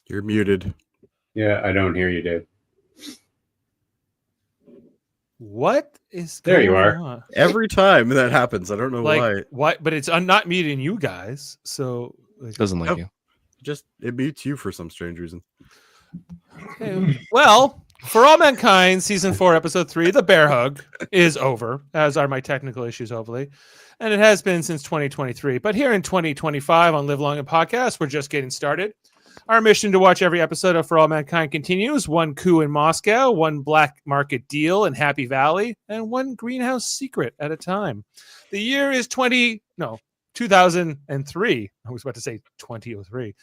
You're muted. Yeah, I don't hear you, Dave. What is There going you are. on? Every time that happens, I don't know why. But it's not muting you guys. So Doesn't like you. Just it mutes you for some strange reason. Okay. Well, For All Mankind, Season 4, Episode 3, The Bear Hug, is over, as are my technical issues, hopefully. And it has been since 2023. But here in 2025 on Live Long and Podcast, we're just getting started. Our mission to watch every episode of For All Mankind continues. One coup in Moscow, one black market deal in Happy Valley, and one greenhouse secret at a time. The year is 2003. I was about to say 2003.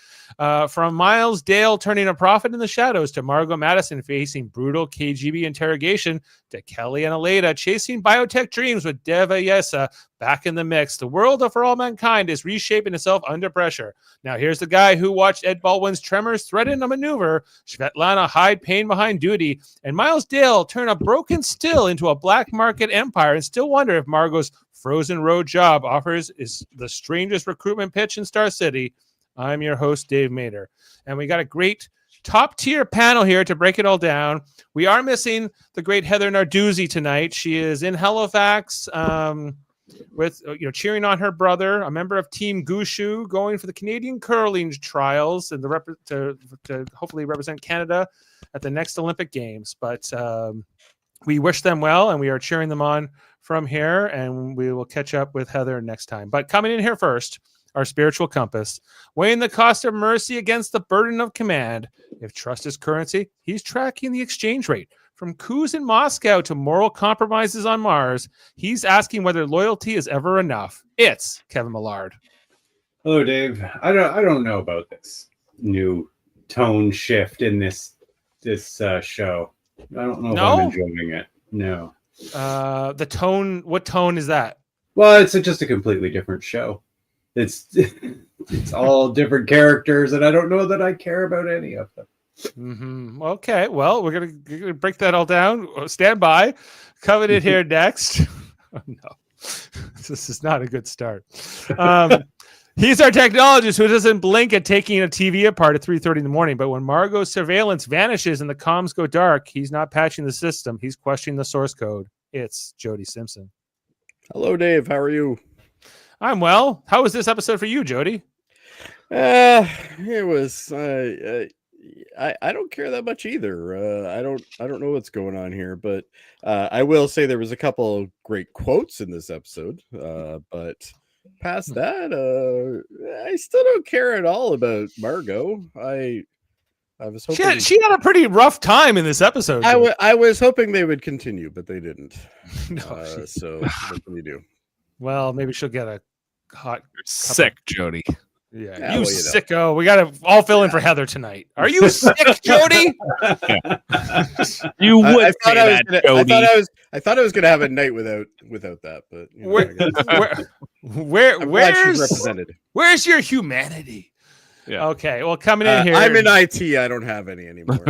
From Miles Dale turning a profit in the shadows to Margo Madison facing brutal KGB interrogation to Kelly and Aleida chasing biotech dreams with Deva Yesa back in the mix. The world of For All Mankind is reshaping itself under pressure. Now here's the guy who watched Ed Baldwin's Tremors threaten a maneuver, Svetlana hide pain behind duty, and Miles Dale turn a broken still into a black market empire and still wonder if Margo's Frozen Road job offers is the strangest recruitment pitch in Star City. I'm your host, Dave Mader. And we got a great top tier panel here to break it all down. We are missing the great Heather Narduzzi tonight. She is in Halifax with cheering on her brother, a member of Team Gushu, going for the Canadian curling trials and to hopefully represent Canada at the next Olympic Games. But we wish them well, and we are cheering them on from here, and we will catch up with Heather next time. But coming in here first, our spiritual compass, weighing the cost of mercy against the burden of command. If trust is currency, he's tracking the exchange rate. From coups in Moscow to moral compromises on Mars, he's asking whether loyalty is ever enough. It's Kevin Millard. Hello, Dave. I don't know about this new tone shift in this show. I don't know if I'm enjoying it. No. The tone. What tone is that? Well, it's just a completely different show. It's all different characters, and I don't know that I care about any of them. Mm-hmm. Okay, well, we're gonna break that all down. Stand by. Coveted here next. Oh, no, this is not a good start. He's our technologist who doesn't blink at taking a TV apart at 3:30 in the morning. But when Margo's surveillance vanishes and the comms go dark, he's not patching the system. He's questioning the source code. It's Jody Simpson. Hello, Dave. How are you? I'm well. How was this episode for you, Jody? It was. I don't care that much either. I don't know what's going on here, but I will say there was a couple of great quotes in this episode. But past that, I still don't care at all about Margo. I was hoping she had a pretty rough time in this episode. I was hoping they would continue, but they didn't. No. So what can you do? Well, maybe she'll get a hot sick, Jody. Yeah, you sicko. We got to all fill in for Heather tonight. Are you sick, Jody? You would say that, Jody. I thought I was going to have a night without that, but where's your humanity? Yeah. Okay, well, coming in here, I'm in IT. I don't have any anymore.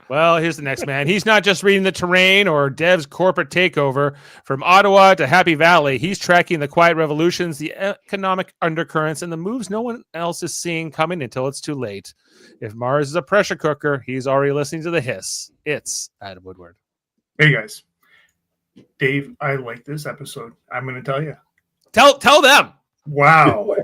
Well, here's the next man. He's not just reading the terrain or Dev's corporate takeover. From Ottawa to Happy Valley, he's tracking the quiet revolutions, the economic undercurrents, and the moves no one else is seeing coming until it's too late. If Mars is a pressure cooker, he's already listening to the hiss. It's Adam Woodward. Hey, guys. Dave, I like this episode. I'm going to tell you. Tell them. Wow.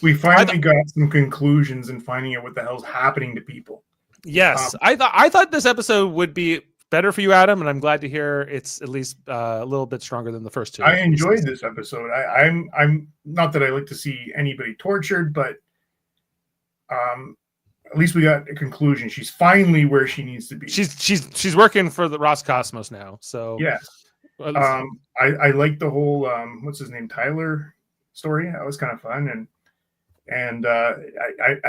We finally got some conclusions and finding out what the hell's happening to people. Yes, I thought this episode would be better for you, Adam, and I'm glad to hear it's at least a little bit stronger than the first two. I enjoyed this episode. I'm not that I like to see anybody tortured, but at least we got a conclusion. She's finally where she needs to be. She's working for the Roscosmos now. So yeah, I like the whole what's his name, Tyler story. That was kind of fun and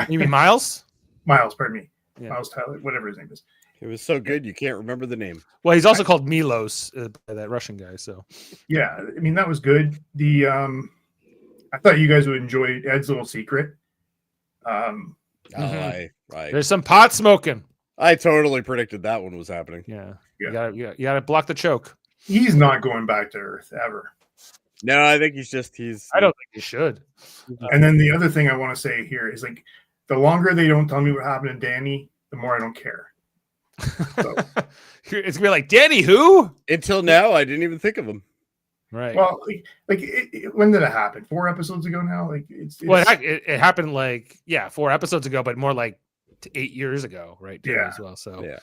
you mean Miles? Miles, pardon me. Yeah. Miles Tyler, whatever his name is. It was so good you can't remember the name. Well, he's also called Milos, that Russian guy. So yeah, I mean that was good. The I thought you guys would enjoy Ed's little secret. There's some pot smoking. I totally predicted that one was happening. Yeah. You gotta block the choke. He's not going back to Earth ever. No, I think he's. I don't think you should. And then the other thing I want to say here is like, the longer they don't tell me what happened to Danny, the more I don't care. So, It's gonna be like, Danny, who? Until now, I didn't even think of him. Right. well, when did it happen? 4 episodes ago now. Like Well, it happened like 4 episodes ago, but more like 8 years ago, right? too, Yeah. As well. So Yeah.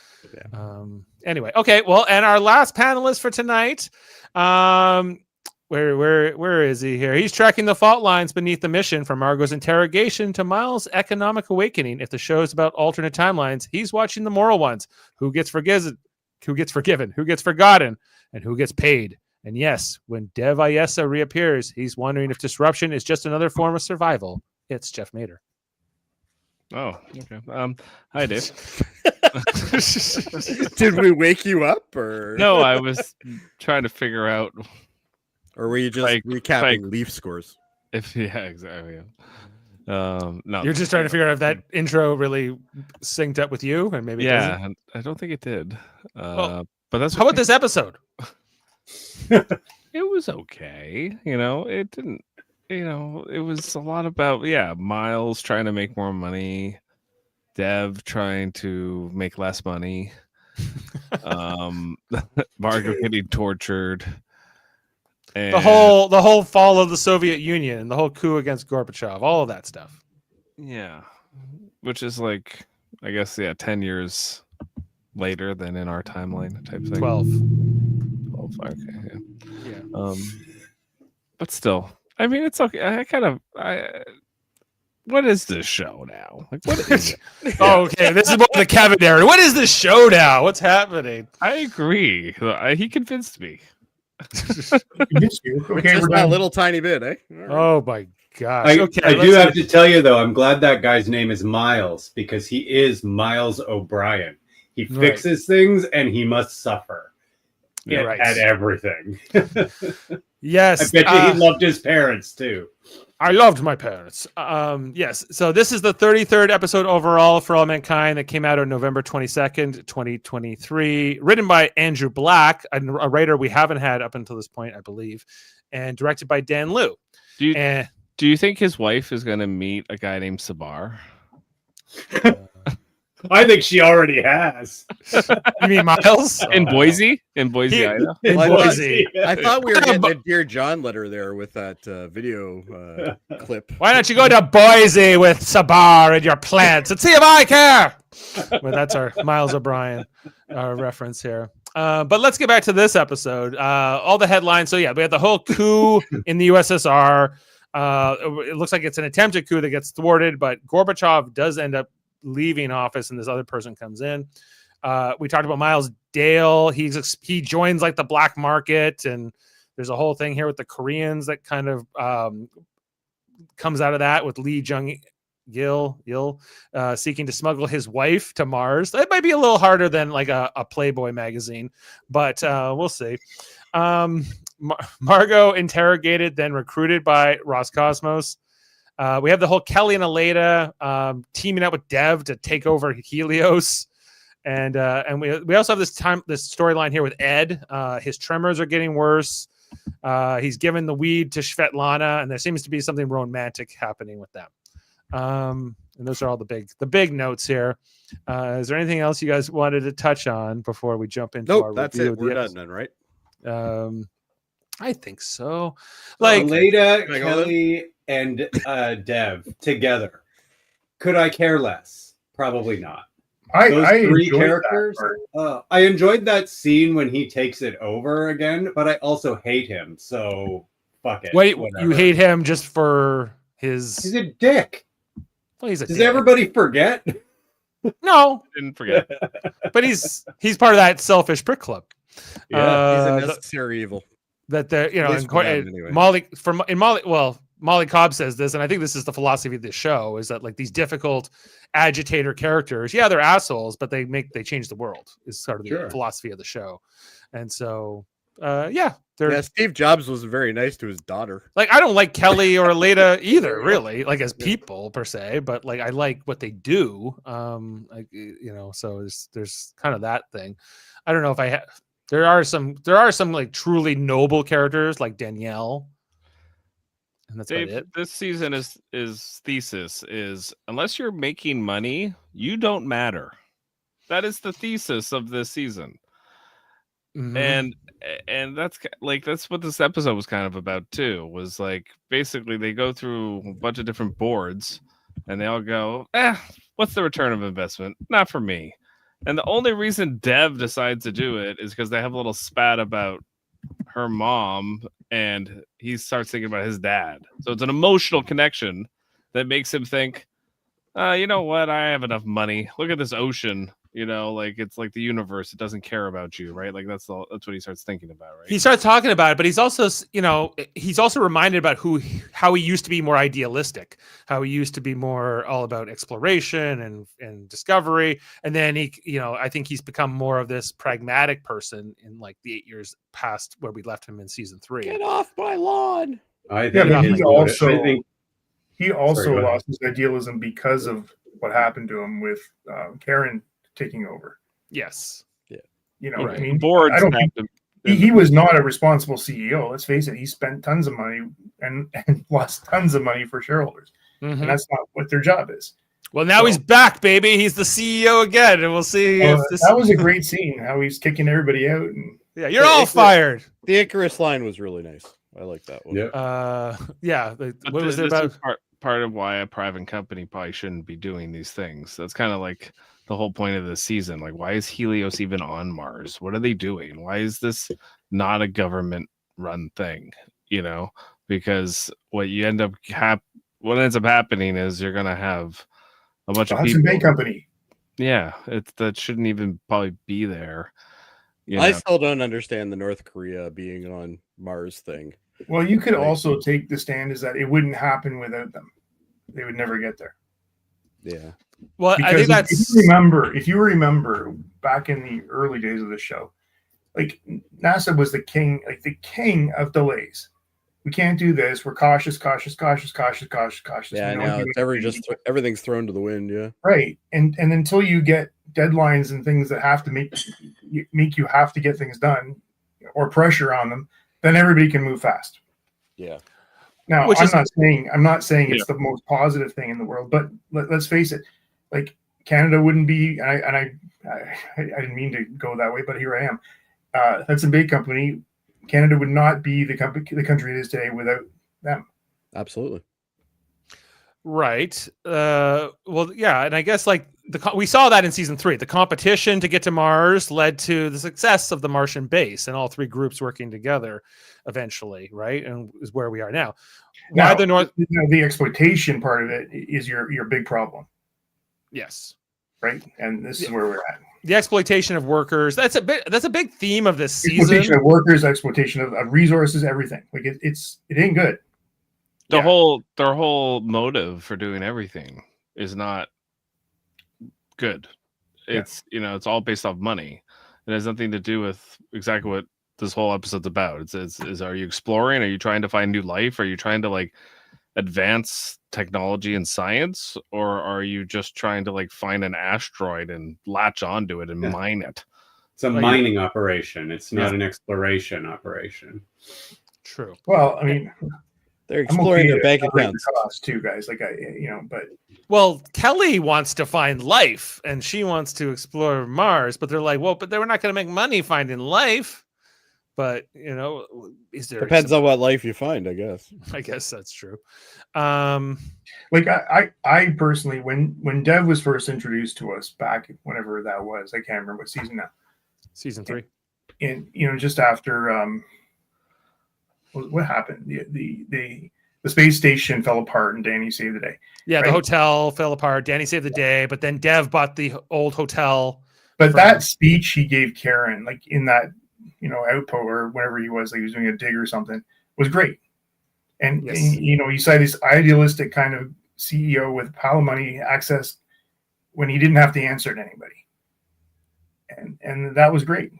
anyway, okay. Well, and our last panelist for tonight, where is he here? He's tracking the fault lines beneath the mission from Margo's interrogation to Miles' economic awakening. If the show is about alternate timelines, he's watching the moral ones. Who gets forgiven? Who gets forgotten? And who gets paid? And yes, when Dev Ayesa reappears, he's wondering if disruption is just another form of survival. It's Jeff Mader. Oh, okay. Hi, Dave. Did we wake you up, or No, I was trying to figure out or were you just recapping Leaf scores? if exactly. No, You're just trying to figure out if that intro really synced up with you, and maybe it doesn't. I don't think it did. Well, but that's How about this episode? It was okay. It didn't. It was a lot about Miles trying to make more money, Dev trying to make less money, Margo getting tortured, and The whole fall of the Soviet Union, the whole coup against Gorbachev, all of that stuff. which is like, I guess 10 years later than in our timeline type thing. 12. 12, okay, Yeah. But still, I mean, it's okay. What is this show now? Like, what is it? Oh, okay. This is more the Kevin era. What is this show now? What's happening? I agree. He convinced me. Miss you. Okay, Just we're that done. little tiny bit, eh? All right. Oh my gosh. I Okay, do have to tell you, though, I'm glad that guy's name is Miles, because he is Miles O'Brien. He fixes things and he must suffer at everything. Yes. I bet you he loved his parents, too. I loved my parents. Yes. So this is the 33rd episode overall for All Mankind that came out on November 22nd, 2023. Written by Andrew Black, a writer we haven't had up until this point, I believe, and directed by Dan Liu. Do you think his wife is going to meet a guy named Sabar? I think she already has. You mean Miles? In Boise? In Boise, Idaho? In Boise. I thought we were getting a Dear John letter there with that video clip. Why don't you go to Boise with Sabar and your plants and see if I care? Well, that's our Miles O'Brien reference here. But let's get back to this episode. All the headlines. So, we have the whole coup in the USSR. It looks like it's an attempted coup that gets thwarted, but Gorbachev does end up leaving office and this other person comes in. We talked about Miles Dale. He joins like the black market, and there's a whole thing here with the Koreans that kind of comes out of that with Lee Jung-il seeking to smuggle his wife to Mars. That might be a little harder than like a Playboy magazine, but we'll see. Margo interrogated, then recruited by Roscosmos. We have the whole Kelly and Aleida teaming up with Dev to take over Helios, and we also have this storyline here with Ed. His tremors are getting worse. He's given the weed to Svetlana, and there seems to be something romantic happening with them. And those are all the big notes here. Is there anything else you guys wanted to touch on before we jump into our that's review it. of the We're episode? done then, right? I think so. Like Aleida, Kelly, and Dev together. Could I care less? Probably not. Those I three enjoyed characters. I enjoyed that scene when he takes it over again, but I also hate him. So fuck it. wait, whatever. you hate him just for his? He's a dick. Well, he's a Does dick. everybody forget? No, Didn't forget. but he's part of that selfish prick club. He's a The- necessary evil. that they're At least for them, anyway. Molly Cobb says this, and I think this is the philosophy of this show, is that like these difficult agitator characters, they're assholes, but they change the world is sort of the philosophy of the show. And so Steve Jobs was very nice to his daughter. like I don't like Kelly or Aleida either, really, like as people per se, but like I like what they do. So there's kind of that thing. I don't know if there are some like truly noble characters like Danielle, And that's Dave, about it. this season is thesis is unless you're making money, you don't matter. That is the thesis of this season. Mhm. And that's what this episode was kind of about too, was like basically they go through a bunch of different boards and they all go, what's the return of investment? Not for me. And the only reason Dev decides to do it is because they have a little spat about her mom and he starts thinking about his dad. So it's an emotional connection that makes him think, you know what? I have enough money. Look at this ocean. You know, like it's like the universe. It doesn't care about you, right? Like that's what he starts thinking about, right? He starts talking about it, but he's also, he's also reminded about how he used to be more idealistic, how he used to be more all about exploration and discovery. And then I think he's become more of this pragmatic person in like the 8 years past where we left him in season 3. Get off my lawn. I think Yeah, but he also Sorry, lost his idealism because of what happened to him with Karen taking over. Yes. I mean, boards. I don't think he was not a responsible CEO. Let's face it. He spent tons of money and lost tons of money for shareholders, and that's not what their job is. Well, now he's back, baby. He's the CEO again, and we'll see. That was a great scene. How he's kicking everybody out, and you're all fired. The Icarus line was really nice. I like that one. Yeah. What was it about? Part of why a private company probably shouldn't be doing these things. That's kind of like the whole point of the season. Like, why is Helios even on Mars? What are they doing? Why is this not a government run thing? Because what ends up happening is you're gonna have a bunch of people. Hudson Bay Company. Yeah, that shouldn't even probably be there. I still don't understand the North Korea being on Mars thing. Well, you could also take the stand as that it wouldn't happen without them. They would never get there. Yeah. Well, because I think that's if you remember back in the early days of the show, like NASA was the king of delays. We can't do this. We're cautious. Yeah, now it's everything's thrown to the wind. Yeah. Right, and until you get deadlines and things that have to make you have to get things done, or pressure on them, then everybody can move fast. Yeah. Now, I'm not saying it's the most positive thing in the world, but let's face it. Like Canada wouldn't be, and I didn't mean to go that way, but here I am. Hudson Bay Company, Canada would not be the country it is today without them. Absolutely. Right. Well, yeah, and I guess like we saw that in season 3. The competition to get to Mars led to the success of the Martian base, and all 3 groups working together eventually, right? And is where we are now. Now, the exploitation part of it is your big problem. Yes. Right, and this is where we're at. The exploitation of workers. That's a big theme of this season. Exploitation of workers, exploitation of resources, everything. Like it ain't good. Their whole motive for doing everything is not good. It's it's all based off money. It has nothing to do with exactly what this whole episode's about. It's are you exploring? Are you trying to find new life? Are you trying to like advance technology and science, or are you just trying to like find an asteroid and latch onto it and mine it? It's a mining operation. It's not an exploration operation. True. Well, I mean, they're exploring their bank accounts too, guys. Like but well, Kelly wants to find life and she wants to explore Mars, but they're like, well, but they're not going to make money finding life. But is there depends on what life you find, I guess. I guess that's true. Like I personally, when Dev was first introduced to us back whenever that was, I can't remember what season now. Season 3. And just after what happened? The space station fell apart and Danny saved the day. Yeah, right? The hotel fell apart. Danny saved the day, but then Dev bought the old hotel. But that speech he gave Karen, like in that outpost or wherever he was, like he was doing a dig or something, was great. And, you saw this idealistic kind of CEO with pile of money, access when he didn't have to answer to anybody. And that was great.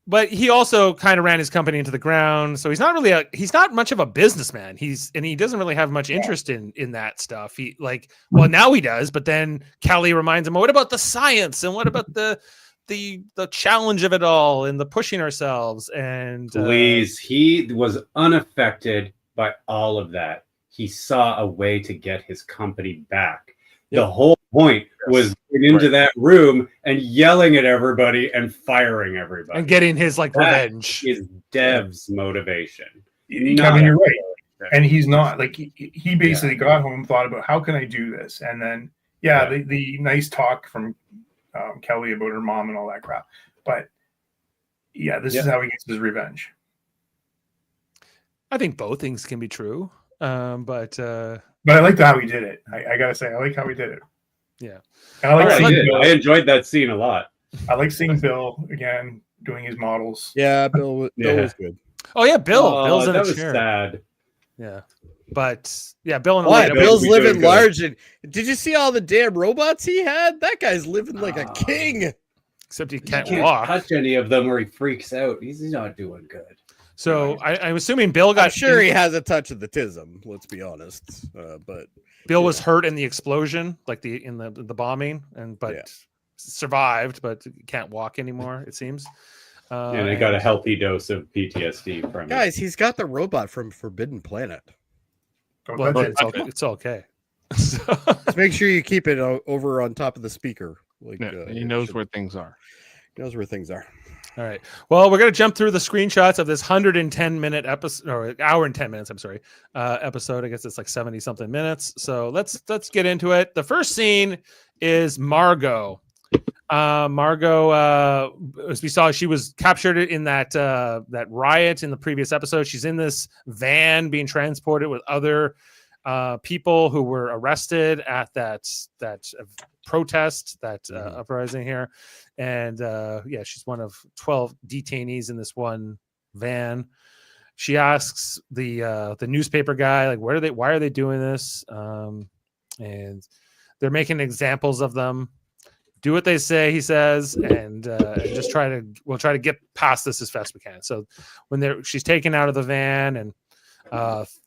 But he also kind of ran his company into the ground. So he's not much of a businessman. He doesn't really have much interest in that stuff. Now he does, but then Kelly reminds him, well, what about the science? And what about the challenge of it all and the pushing ourselves? And please, he was unaffected by all of that. He saw a way to get his company back. Yep. The whole point was going into that room and yelling at everybody and firing everybody. And getting his revenge. Is Dev's motivation. Kevin, you're right. And he's not he basically got home, thought about how can I do this? And then, the nice talk from Kelly about her mom and all that crap. But this is how he gets his revenge. I think both things can be true. But I liked how he did it. I gotta say, I like how he did it. Yeah. And I enjoyed that scene a lot. I like seeing Bill again doing his models. Yeah, Bill was good. Oh yeah, Bill's in a chair. Sad. Yeah. But Bill and Why? Bill's living large. And did you see all the damn robots he had? That guy's living like a king. Except he can't walk. Touch any of them or he freaks out. He's not doing good. So I'm assuming Bill got. I'm sure he has a touch of the tism. Let's be honest. But Bill was hurt in the explosion, in the bombing, but survived, but can't walk anymore. It seems. And he got a healthy dose of PTSD from guys. He's got the robot from Forbidden Planet. Well, it's okay. Just make sure you keep it over on top of the speaker. He knows where things are. He knows where things are. All right. Well, we're going to jump through the screenshots of this 110-minute episode, or hour and 10 minutes. I'm sorry, episode. I guess it's 70 something minutes. So let's get into it. The first scene is Margo. Margo, as we saw, she was captured in that riot in the previous episode. She's in this van being transported with other people who were arrested at that protest, uprising here. And she's one of 12 detainees in this one van. She asks the newspaper guy, why are they doing this? And they're making examples of them. Do what they say, he says, and we'll try to get past this as fast as we can. So when she's taken out of the van and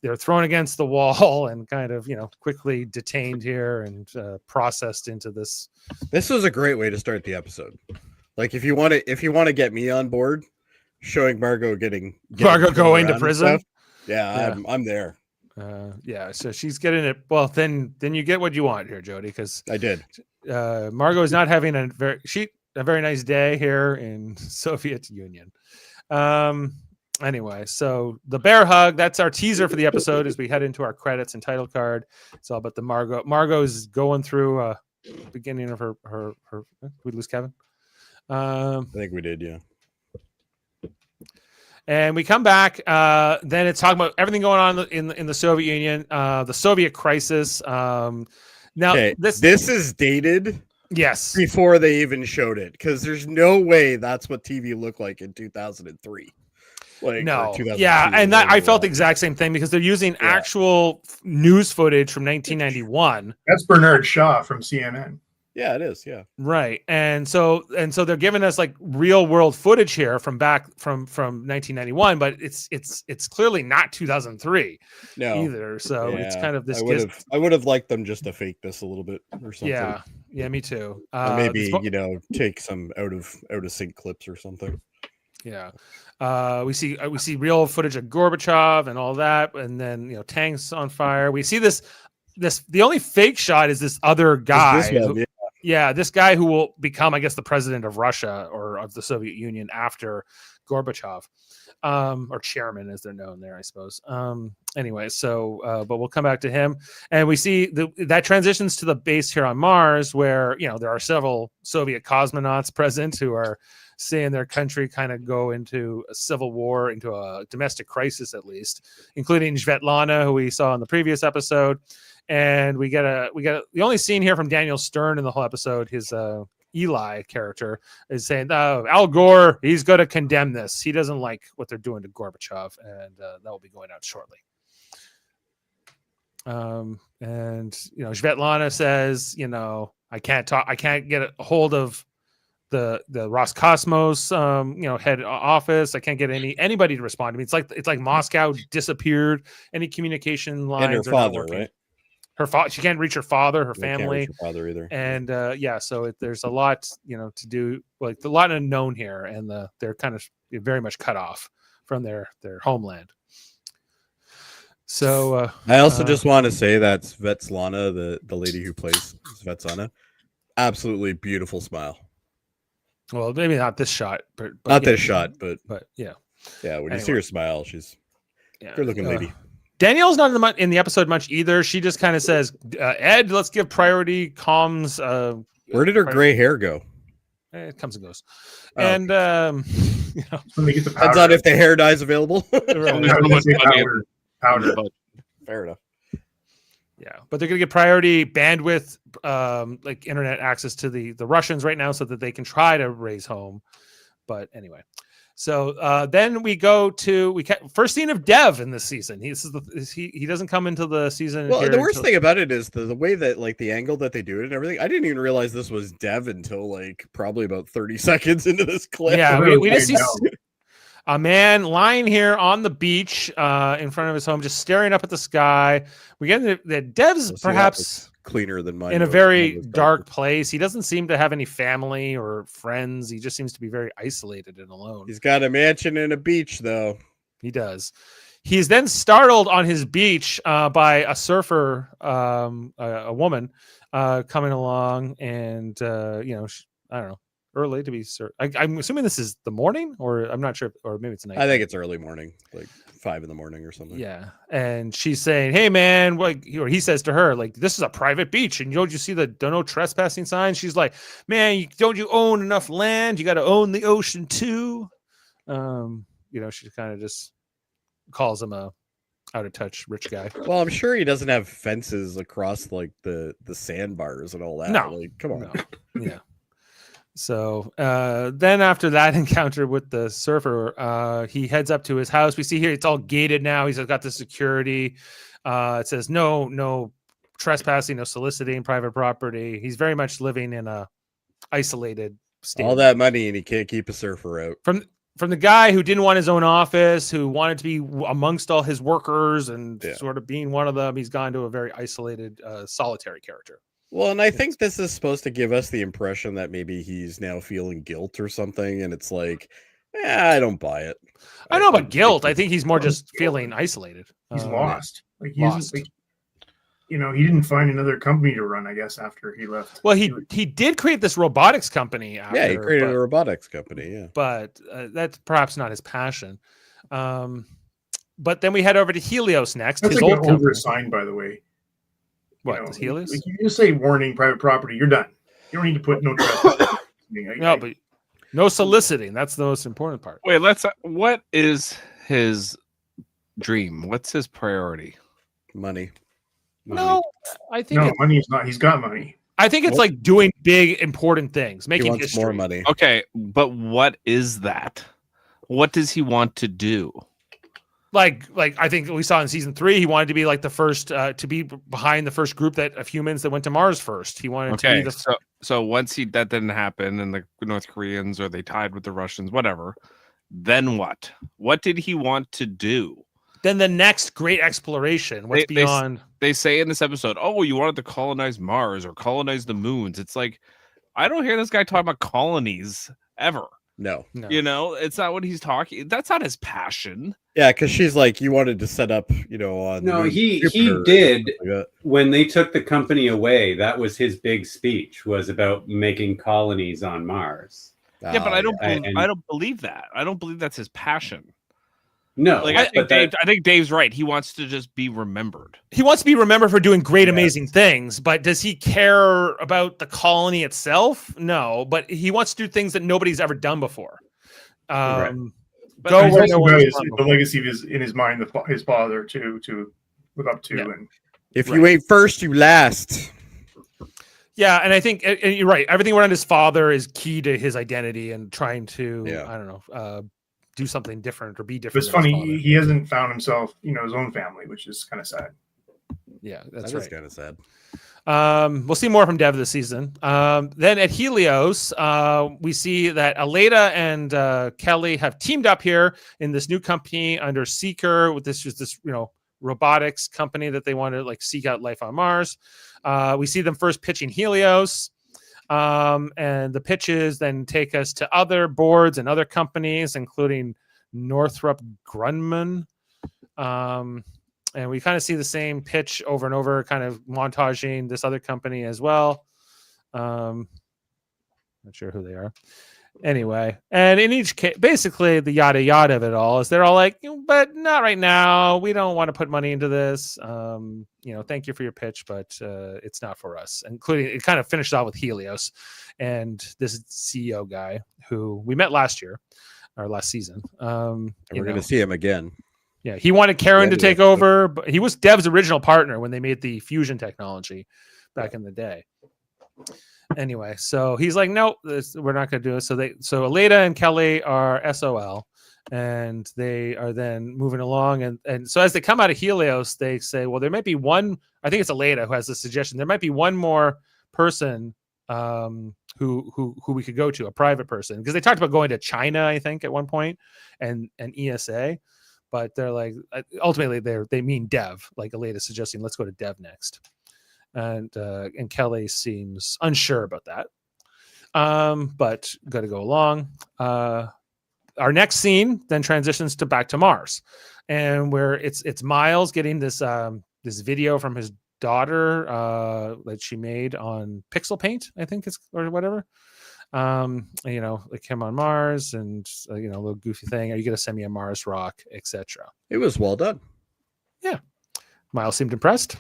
they're thrown against the wall and kind of quickly detained here and processed into this. This was a great way to start the episode. If you want to get me on board, showing Margo getting going to prison. I'm there. So she's getting it. Well, then you get what you want here, Jody, because I did. Margo is not having a very nice day here in Soviet Union. Anyway, so the bear hug, that's our teaser for the episode as we head into our credits and title card. It's all about the Margo. Margo's going through beginning of her did we lose Kevin? I think we did, yeah. And we come back. Then it's talking about everything going on in the Soviet Union, the Soviet crisis. Now this is dated. Yes. Before they even showed it, because there's no way that's what TV looked like in 2003. No. Yeah, and I felt the exact same thing because they're using actual news footage from 1991. That's Bernard Shaw from CNN. Yeah, it is. Yeah. Right. And so they're giving us real world footage here from 1991, but it's clearly not 2003 either. So it's kind of this. I would have liked them just to fake this a little bit or something. Yeah, me too. Maybe take some out of sync clips or something. Yeah. We see real footage of Gorbachev and all that, and then tanks on fire. We see this the only fake shot is this other guy. This guy who will become, I guess, the president of Russia or of the Soviet Union after Gorbachev, or chairman as they're known there, I suppose. Anyway, so but we'll come back to him, and we see that transitions to the base here on Mars, where there are several Soviet cosmonauts present who are seeing their country kind of go into a civil war, into a domestic crisis at least, including Svetlana, who we saw in the previous episode. And we get the only scene here from Daniel Stern in the whole episode. His Eli character is saying, Al Gore, he's going to condemn this. He doesn't like what they're doing to Gorbachev, and that will be going out shortly. And Svetlana says, I can't get a hold of the Roscosmos head office. I can't get anybody to respond to me. It's like Moscow disappeared. Any communication lines and her father, right? She can't reach her father, her family, can't reach her father either. And so there's a lot to do, a lot unknown here, and they're kind of very much cut off from their homeland. So I also just want to say that Svetlana, the lady who plays Svetlana, absolutely beautiful smile. Well, maybe not this shot, but Not this shot, but yeah. Yeah, when you see her smile, she's good looking lady. Danielle's not in the episode much either. She just kind of says, Ed, let's give priority comms. Where did her gray hair go? It comes and goes. Oh. And When they get the depends on if the hair dye is available. Powder. Fair enough. Yeah, but they're going to get priority bandwidth, like internet access to the Russians right now, so that they can try to raise home. But anyway, so then we go to first scene of Dev in this season. He doesn't come into the season. Well, the worst thing about it is the way that like the angle that they do it and everything. I didn't even realize this was Dev until like probably about 30 seconds into this clip. Yeah, we just see a man lying here on the beach in front of his home, just staring up at the sky. We get that Dev's perhaps cleaner than mine in a very dark place. He doesn't seem to have any family or friends. He just seems to be very isolated and alone. He's got a mansion and a beach, though. He does. He's then startled on his beach by a surfer, a woman coming along, and I don't know. Early to be I'm assuming this is the morning, or I'm not sure, or maybe it's night. I think it's early morning, like 5 a.m. or something. Yeah, and she's saying, "Hey, man," or he says to her, "Like, this is a private beach, and you see the no trespassing sign." She's like, "Man, don't you own enough land? You got to own the ocean too." She kind of just calls him a out of touch rich guy. Well, I'm sure he doesn't have fences across like the sandbars and all that. No, like, come on. No. Yeah. So then after that encounter with the surfer, he heads up to his house. We see here it's all gated now. He's got the security. It says no trespassing, no soliciting private property. He's very much living in a isolated state. All that money and he can't keep a surfer out. From the guy who didn't want his own office, who wanted to be amongst all his workers and sort of being one of them, he's gone to a very isolated, solitary character. Well, and I think this is supposed to give us the impression that maybe he's now feeling guilt or something, and it's like, I don't buy it. I don't know about guilt. I think he's more just feeling isolated. He's lost. Like he isn't, like, he didnn't find another company to run, I guess, after he left. Well, he did create this robotics company. He created a robotics company. Yeah, but that's perhaps not his passion. But then we head over to Helios next. That's his like old an older sign, by the way. What, Helios? Like you just say warning, private property, you're done. You don't need to put no trespassing. No, but no soliciting. That's the most important part. Wait, what is his dream? What's his priority? Money. No, I think money is not. He's got money. I think it's like doing big, important things, making he wants history. more money. Okay, but what is that? What does he want to do? Like I think we saw in season 3, he wanted to be like the first to be behind the first group of humans that went to Mars first. He wanted to be the so once that didn't happen, and the North Koreans or they tied with the Russians, whatever. Then what? What did he want to do? Then the next great exploration. What's beyond? They say in this episode, "Oh, you wanted to colonize Mars or colonize the moons." It's like I don't hear this guy talking about colonies ever. No. It's not what he's talking. That's not his passion. Yeah, because she's like, you wanted to set up, on. No, he did. Like when they took the company away, that was his big speech, was about making colonies on Mars. Yeah, but I don't believe that. I don't believe that's his passion. No, I think Dave's right. He wants to just be remembered. He wants to be remembered for doing great, amazing things. But does he care about the colony itself? No, but he wants to do things that nobody's ever done before. Right. Go where no one the legacy is in his mind, his father to look up to. Yeah. And if you ain't first, you last. Yeah, and I think and you're right. Everything around his father is key to his identity and trying to, I don't know, do something different or be different. It's funny, he hasn't found himself, his own family, which is kind of sad. Yeah, that's right. Kind of sad. We'll see more from Dev this season. Then at Helios, we see that Aleida and Kelly have teamed up here in this new company under Seeker. With this robotics company that they want to seek out life on Mars. We see them first pitching Helios. And the pitches then take us to other boards and other companies, including Northrop Grumman. And we kind of see the same pitch over and over, kind of montaging this other company as well. Not sure who they are. Anyway, and in each case, basically the yada yada of it all is they're all like, but not right now. We don't want to put money into this. Thank you for your pitch, but it's not for us. Including, it kind of finished off with Helios and this CEO guy who we met last year or last season. And we're going to see him again. Yeah, he wanted Karen to take over, but he was Dev's original partner when they made the fusion technology back in the day. Anyway, so he's like, nope, we're not going to do it. So Aleida and Kelly are SOL, and they are then moving along. And so as they come out of Helios, they say, well, there might be one. I think it's Aleida who has the suggestion. There might be one more person who we could go to, a private person, because they talked about going to China, I think, at one point, and ESA. But they're like, ultimately, they mean Dev. Like Aleida suggesting, let's go to Dev next. And Kelly seems unsure about that, but got to go along. Our next scene then transitions to back to Mars, and where it's Miles getting this video from his daughter that she made on Pixel Paint, I think it's, or whatever. Like him on Mars, and a little goofy thing. Are you going to send me a Mars rock, etc.? It was well done. Yeah, Miles seemed impressed.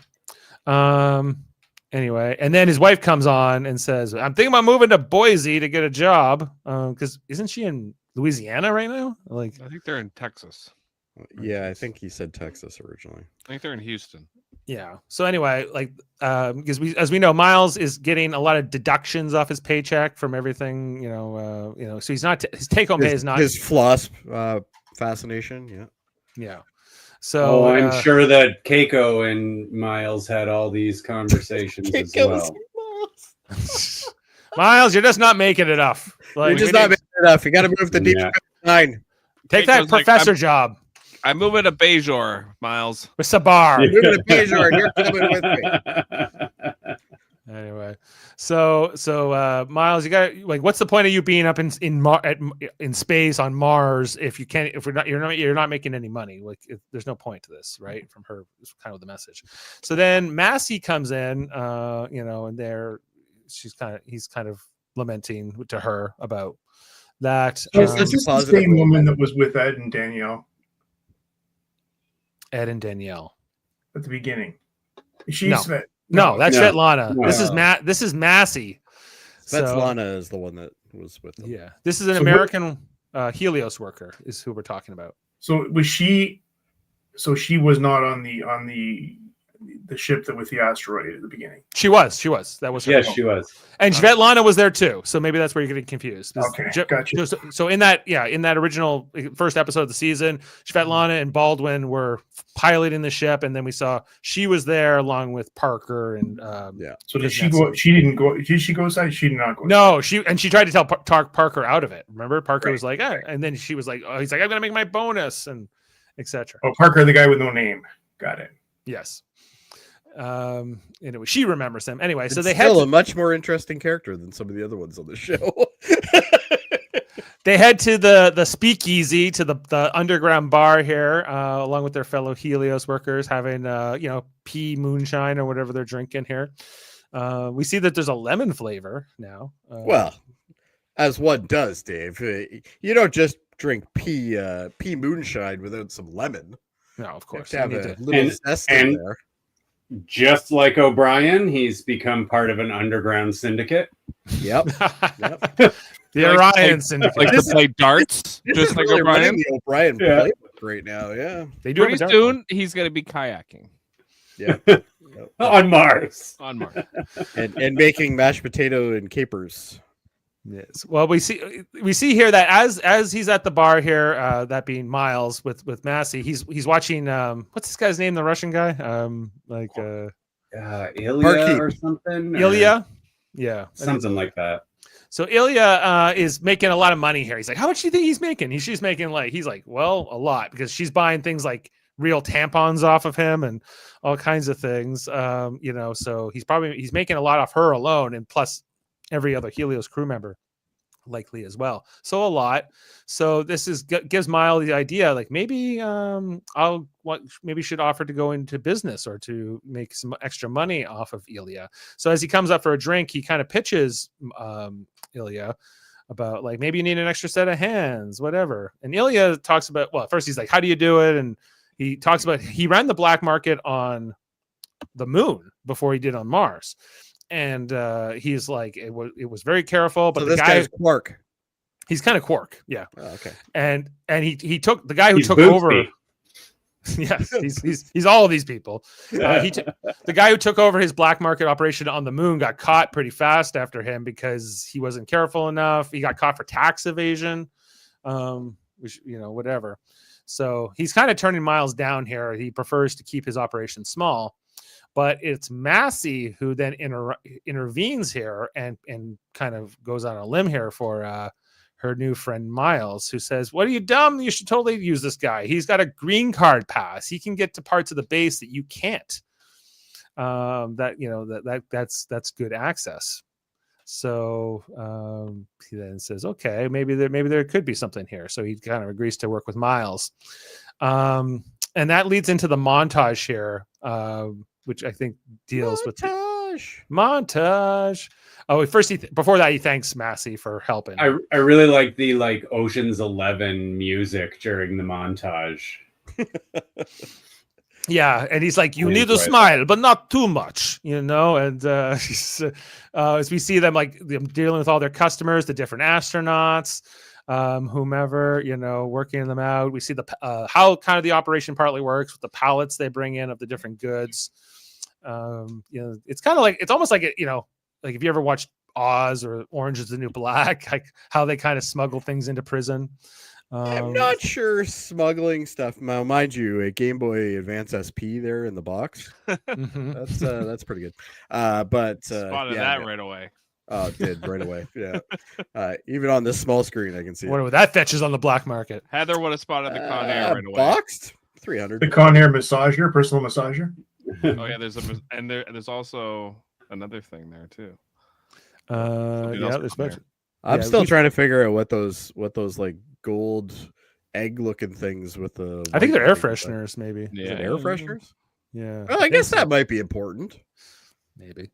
Anyway, and then his wife comes on and says, I'm thinking about moving to Boise to get a job. Because isn't she in Louisiana right now? Like, I think they're in Texas. Yeah, I think he said Texas originally. I think they're in Houston. Yeah. So anyway, like, because as we know, Miles is getting a lot of deductions off his paycheck from everything, so he's not, his take home pay is not his floss fascination. Yeah. Yeah. So I'm sure that Keiko and Miles had all these conversations as well. Miles, you're just not making it enough. Like, you're just not making it enough. You got to move the deep nine. Take that professor job. I'm moving to Bajor, Miles. With Sabar. I'm moving to Bajor, and you're coming with me. Anyway, so Miles, you got, like, what's the point of you being up in space on Mars if you're not making any money? Like, there's no point to this, right? From her, is kind of the message. So then Massey comes in, and he's kind of lamenting to her about that. Is this the same woman that was with Ed and Danielle? Ed and Danielle at the beginning. No, that's Svetlana. No. This is Massey. Svetlana is the one that was with them. Yeah, this is an American Helios worker, is who we're talking about. So was she? So she was not on the ship that with the asteroid at the beginning. She was. That was her. Yes, she was. And Svetlana was there too. So maybe that's where you're getting confused. Okay, gotcha. So in that original first episode of the season, Svetlana and Baldwin were piloting the ship, and then we saw she was there along with Parker and So did she go? She didn't go. Did she go aside? She did not go. No, she tried to talk Parker out of it. Remember, Parker was like, and then she was like, oh, he's like, I'm gonna make my bonus and etc. Oh, Parker, the guy with no name. Got it. Yes. Anyway, she remembers him. Anyway, so they had a much more interesting character than some of the other ones on the show. They head to the speakeasy, to the underground bar here, along with their fellow Helios workers, having pea moonshine or whatever they're drinking here. We see that there's a lemon flavor now. Well, as one does, Dave. You don't just drink pea moonshine without some lemon. No, of course. You have to have a little zest in there. Just like O'Brien, he's become part of an underground syndicate. Yep. The Orion Syndicate. Like to play darts, just like really O'Brien. The O'Brien playbook right now, yeah. They do. Pretty soon, he's going to be kayaking. Yeah. On Mars. On Mars. and making mashed potato and capers. Yes. Well, we see here that as he's at the bar here, that being Miles with Massey, he's watching. What's this guy's name? The Russian guy. Ilya or something. Ilya. Yeah. Something like that. So Ilya is making a lot of money here. He's like, how much do you think he's making? She's making he's like, well, a lot, because she's buying things like real tampons off of him and all kinds of things. So he's making a lot off her alone, and plus every other Helios crew member. likely as well. So a lot. So this gives Miles the idea, like maybe maybe should offer to go into business or to make some extra money off of Ilya. So as he comes up for a drink, he kind of pitches Ilya about like maybe you need an extra set of hands, whatever. And Ilya talks about, well, at first he's like, how do you do it? And he talks about he ran the black market on the moon before he did on Mars. And he's like, it was very careful, but so the this guy guy's Quark. He's kind of Quark, yeah. Oh, okay. And he took the guy who took Bootsy. over. Yes, he's all of these people. The guy who took over his black market operation on the moon got caught pretty fast after him because he wasn't careful enough. He got caught for tax evasion, which whatever. So he's kind of turning Miles down here. He prefers to keep his operation small. But it's Massey who then intervenes here and kind of goes on a limb here for her new friend Miles, who says, "What are you dumb? You should totally use this guy. He's got a green card pass. He can get to parts of the base that you can't. That's good access." So he then says, "Okay, maybe there could be something here." So he kind of agrees to work with Miles, and that leads into the montage here. Which I think deals with montage. Oh, first before that, he thanks Massey for helping. I really like the Ocean's 11 music during the montage. Yeah, and he's like, "You need to smile, but not too much," And as we see them dealing with all their customers, the different astronauts, whomever, working them out. We see how kind of the operation partly works with the pallets they bring in of the different goods. It's kind of like, it's almost like it, like if you ever watched Oz or Orange is the New Black, like how they kind of smuggle things into prison. I'm not sure smuggling stuff. Now, mind you, a Game Boy Advance SP there in the box. That's pretty good. But spotted that right away. Oh, it did right away. Yeah. Even on this small screen, I can see what that fetches on the black market. Heather would have spotted the Conair right away. Boxed 300. The Conair massager, personal massager. Oh yeah, there's also another thing there too. I'm still trying to figure out what those like gold egg looking things with the. I think they're air fresheners, maybe. Yeah, is it air fresheners. Yeah. Well, I guess that might be important. Maybe.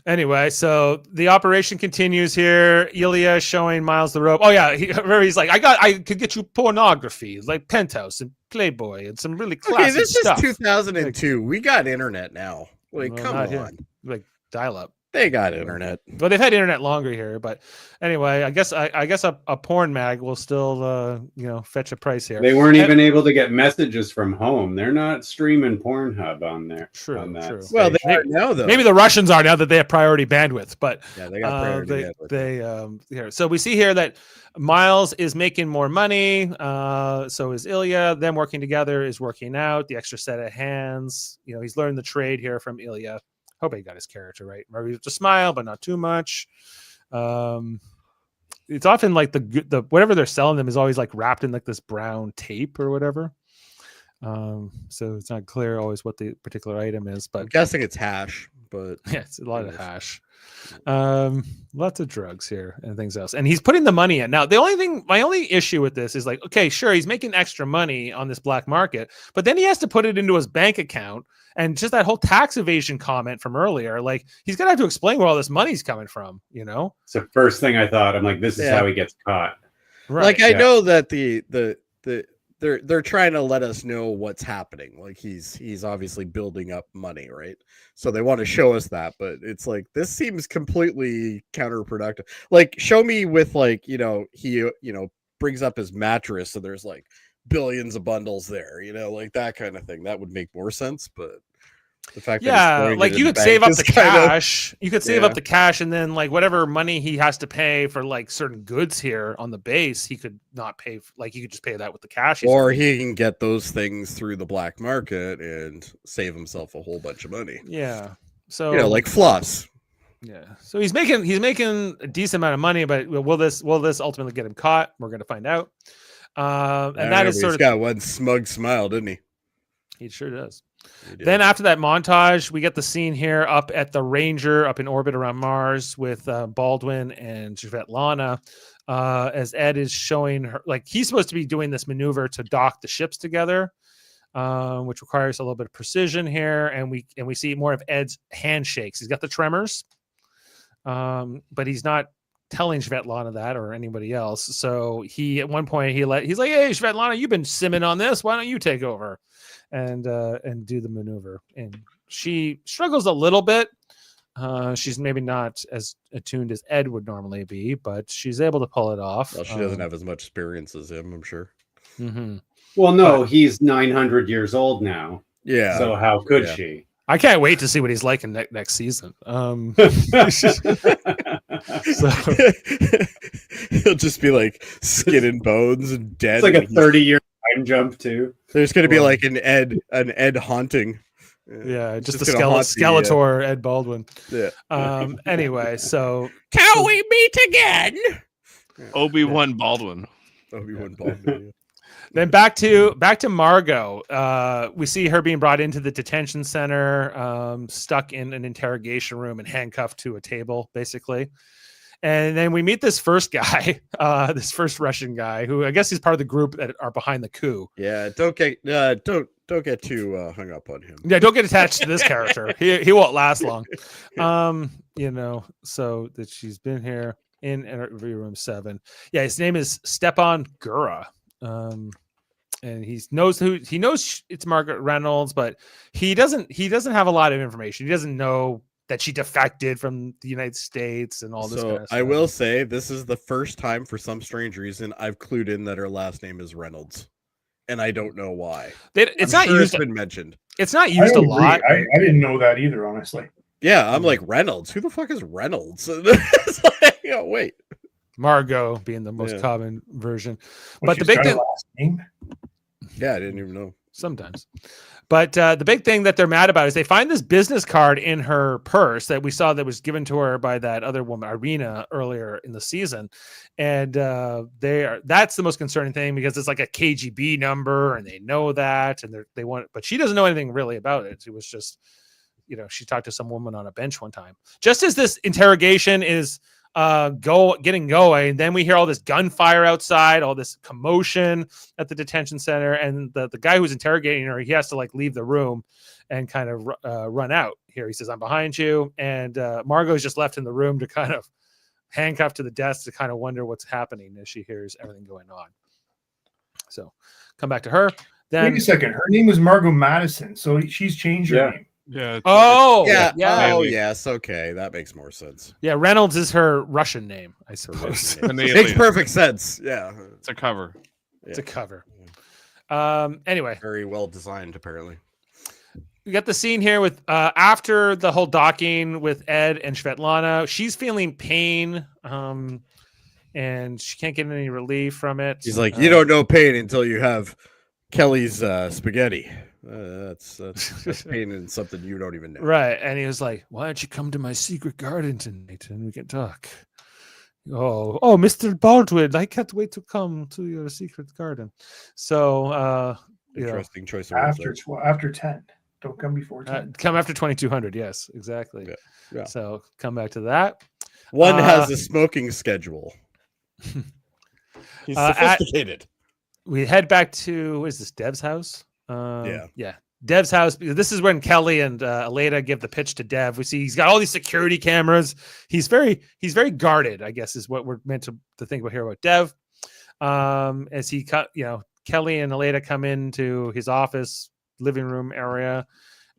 Anyway, so the operation continues here. Ilya showing Miles the rope. Oh yeah, he's like, I could get you pornography, like Penthouse and Playboy and some really classy this stuff. Is 2002. We got internet now. Like, come on, here. Like dial up. They got internet. Well, they've had internet longer here, but anyway, I guess a porn mag will still fetch a price here. They weren't even able to get messages from home. They're not streaming Pornhub on there. True. Well, they are now though. Maybe the Russians are now that they have priority bandwidth, but yeah, they got priority bandwidth. Here. So we see here that Miles is making more money. So is Ilya. Them working together is working out. The extra set of hands. He's learned the trade here from Ilya. Hope he got his character right. Maybe just smile, but not too much. It's often like the whatever they're selling them is always like wrapped in like this brown tape or whatever. So it's not clear always what the particular item is, but I'm guessing it's hash. But yeah, it's a lot of hash. Lots of drugs here and things else. And he's putting the money in. Now, my only issue with this is like, okay, sure, he's making extra money on this black market, but then he has to put it into his bank account. And just that whole tax evasion comment from earlier, like he's gonna have to explain where all this money's coming from, It's the first thing I thought. I'm like, this is how he gets caught. Right. Like I know that they're trying to let us know what's happening. Like he's obviously building up money, right? So they want to show us that, but it's like this seems completely counterproductive. Like show me with he brings up his mattress and there's like billions of bundles there, like that kind of thing. That would make more sense, but the fact that like you could save up the cash. You could save up the cash, and then like whatever money he has to pay for like certain goods here on the base, he could not pay. Like he could just pay that with the cash, or he can get those things through the black market and save himself a whole bunch of money. Yeah, so like floss. Yeah, so he's making a decent amount of money, but will this ultimately get him caught? We're going to find out. And that is sort of got one smug smile, didn't he? He sure does. Then after that montage, we get the scene here up at the Ranger, up in orbit around Mars with Baldwin and Svetlana, as Ed is showing her, like he's supposed to be doing this maneuver to dock the ships together, which requires a little bit of precision here. And we see more of Ed's handshakes. He's got the tremors, but he's not telling Svetlana that or anybody else. So he, at one point, he's like, "Hey, Svetlana, you've been simming on this. Why don't you take over and do the maneuver?" And she struggles a little bit. She's maybe not as attuned as Ed would normally be, but she's able to pull it off. Well, she doesn't have as much experience as him, I'm sure. Mm-hmm. Well, no, he's 900 years old now. Yeah. So how could she? I can't wait to see what he's like in next season. So he'll just be like skin and bones and dead. It's like a 30-year time jump too. There's going to be like an Ed haunting. Yeah, just the Skeletor Ed Baldwin. Yeah. Anyway, so till we meet again. Obi-Wan Baldwin. Obi-Wan Baldwin. Yeah. Then back to Margo. We see her being brought into the detention center, stuck in an interrogation room and handcuffed to a table, basically. And then we meet this first guy, this first Russian guy, who I guess he's part of the group that are behind the coup. Yeah, don't get too hung up on him. Yeah, don't get attached to this character. He won't last long. So that she's been here in interview room 7. Yeah, his name is Stepan Gura. And he knows it's Margaret Reynolds, but he doesn't have a lot of information. He doesn't know that she defected from the United States and all this kind of stuff. I will say this is the first time, for some strange reason, I've clued in that her last name is Reynolds, and I don't know why. It's not used. It's been mentioned. It's not used a lot. I didn't know that either, honestly. Yeah, I'm like, Reynolds. Who the fuck is Reynolds? It's like, wait. Margo being the most common version, But the big thing. Last name? Yeah, I didn't even know. Sometimes. But the big thing that they're mad about is they find this business card in her purse that we saw that was given to her by that other woman, Irina, earlier in the season. And that's the most concerning thing, because it's like a KGB number and they know that, and they want it, but she doesn't know anything really about it. It was just, she talked to some woman on a bench one time. Just as this interrogation is getting going, then we hear all this gunfire outside, all this commotion at the detention center, and the guy who's interrogating her, he has to like leave the room and kind of run out here. He says, "I'm behind you," and Margo's just left in the room to kind of handcuffed to the desk to kind of wonder what's happening as she hears everything going on. So come back to her. Then wait a second, her name was Margo Madison, so she's changed her name. Yeah. Oh, yeah. Yeah. Oh, yes. Okay, that makes more sense. Yeah, Reynolds is her Russian name, I suppose. Makes perfect sense. Yeah, it's a cover. It's a cover. Anyway, very well designed. Apparently, we got the scene here with after the whole docking with Ed and Svetlana. She's feeling pain, and she can't get any relief from it. He's like, "You don't know pain until you have Kelly's spaghetti." That's pain in something you don't even know. Right. And he was like, "Why don't you come to my secret garden tonight and we can talk?" Oh, Mr. Baldwin, I can't wait to come to your secret garden. So, interesting choice of words. After 10. Don't come before 10. Come after 2200. Yes, exactly. Yeah. So come back to that. One has a smoking schedule. He's sophisticated. We head back to, what is this, Dev's house? Yeah. Dev's house. This is when Kelly and Aleida give the pitch to Dev. We see he's got all these security cameras. He's very guarded, I guess, is what we're meant to think about here about Dev. As he Kelly and Aleida come into his office living room area,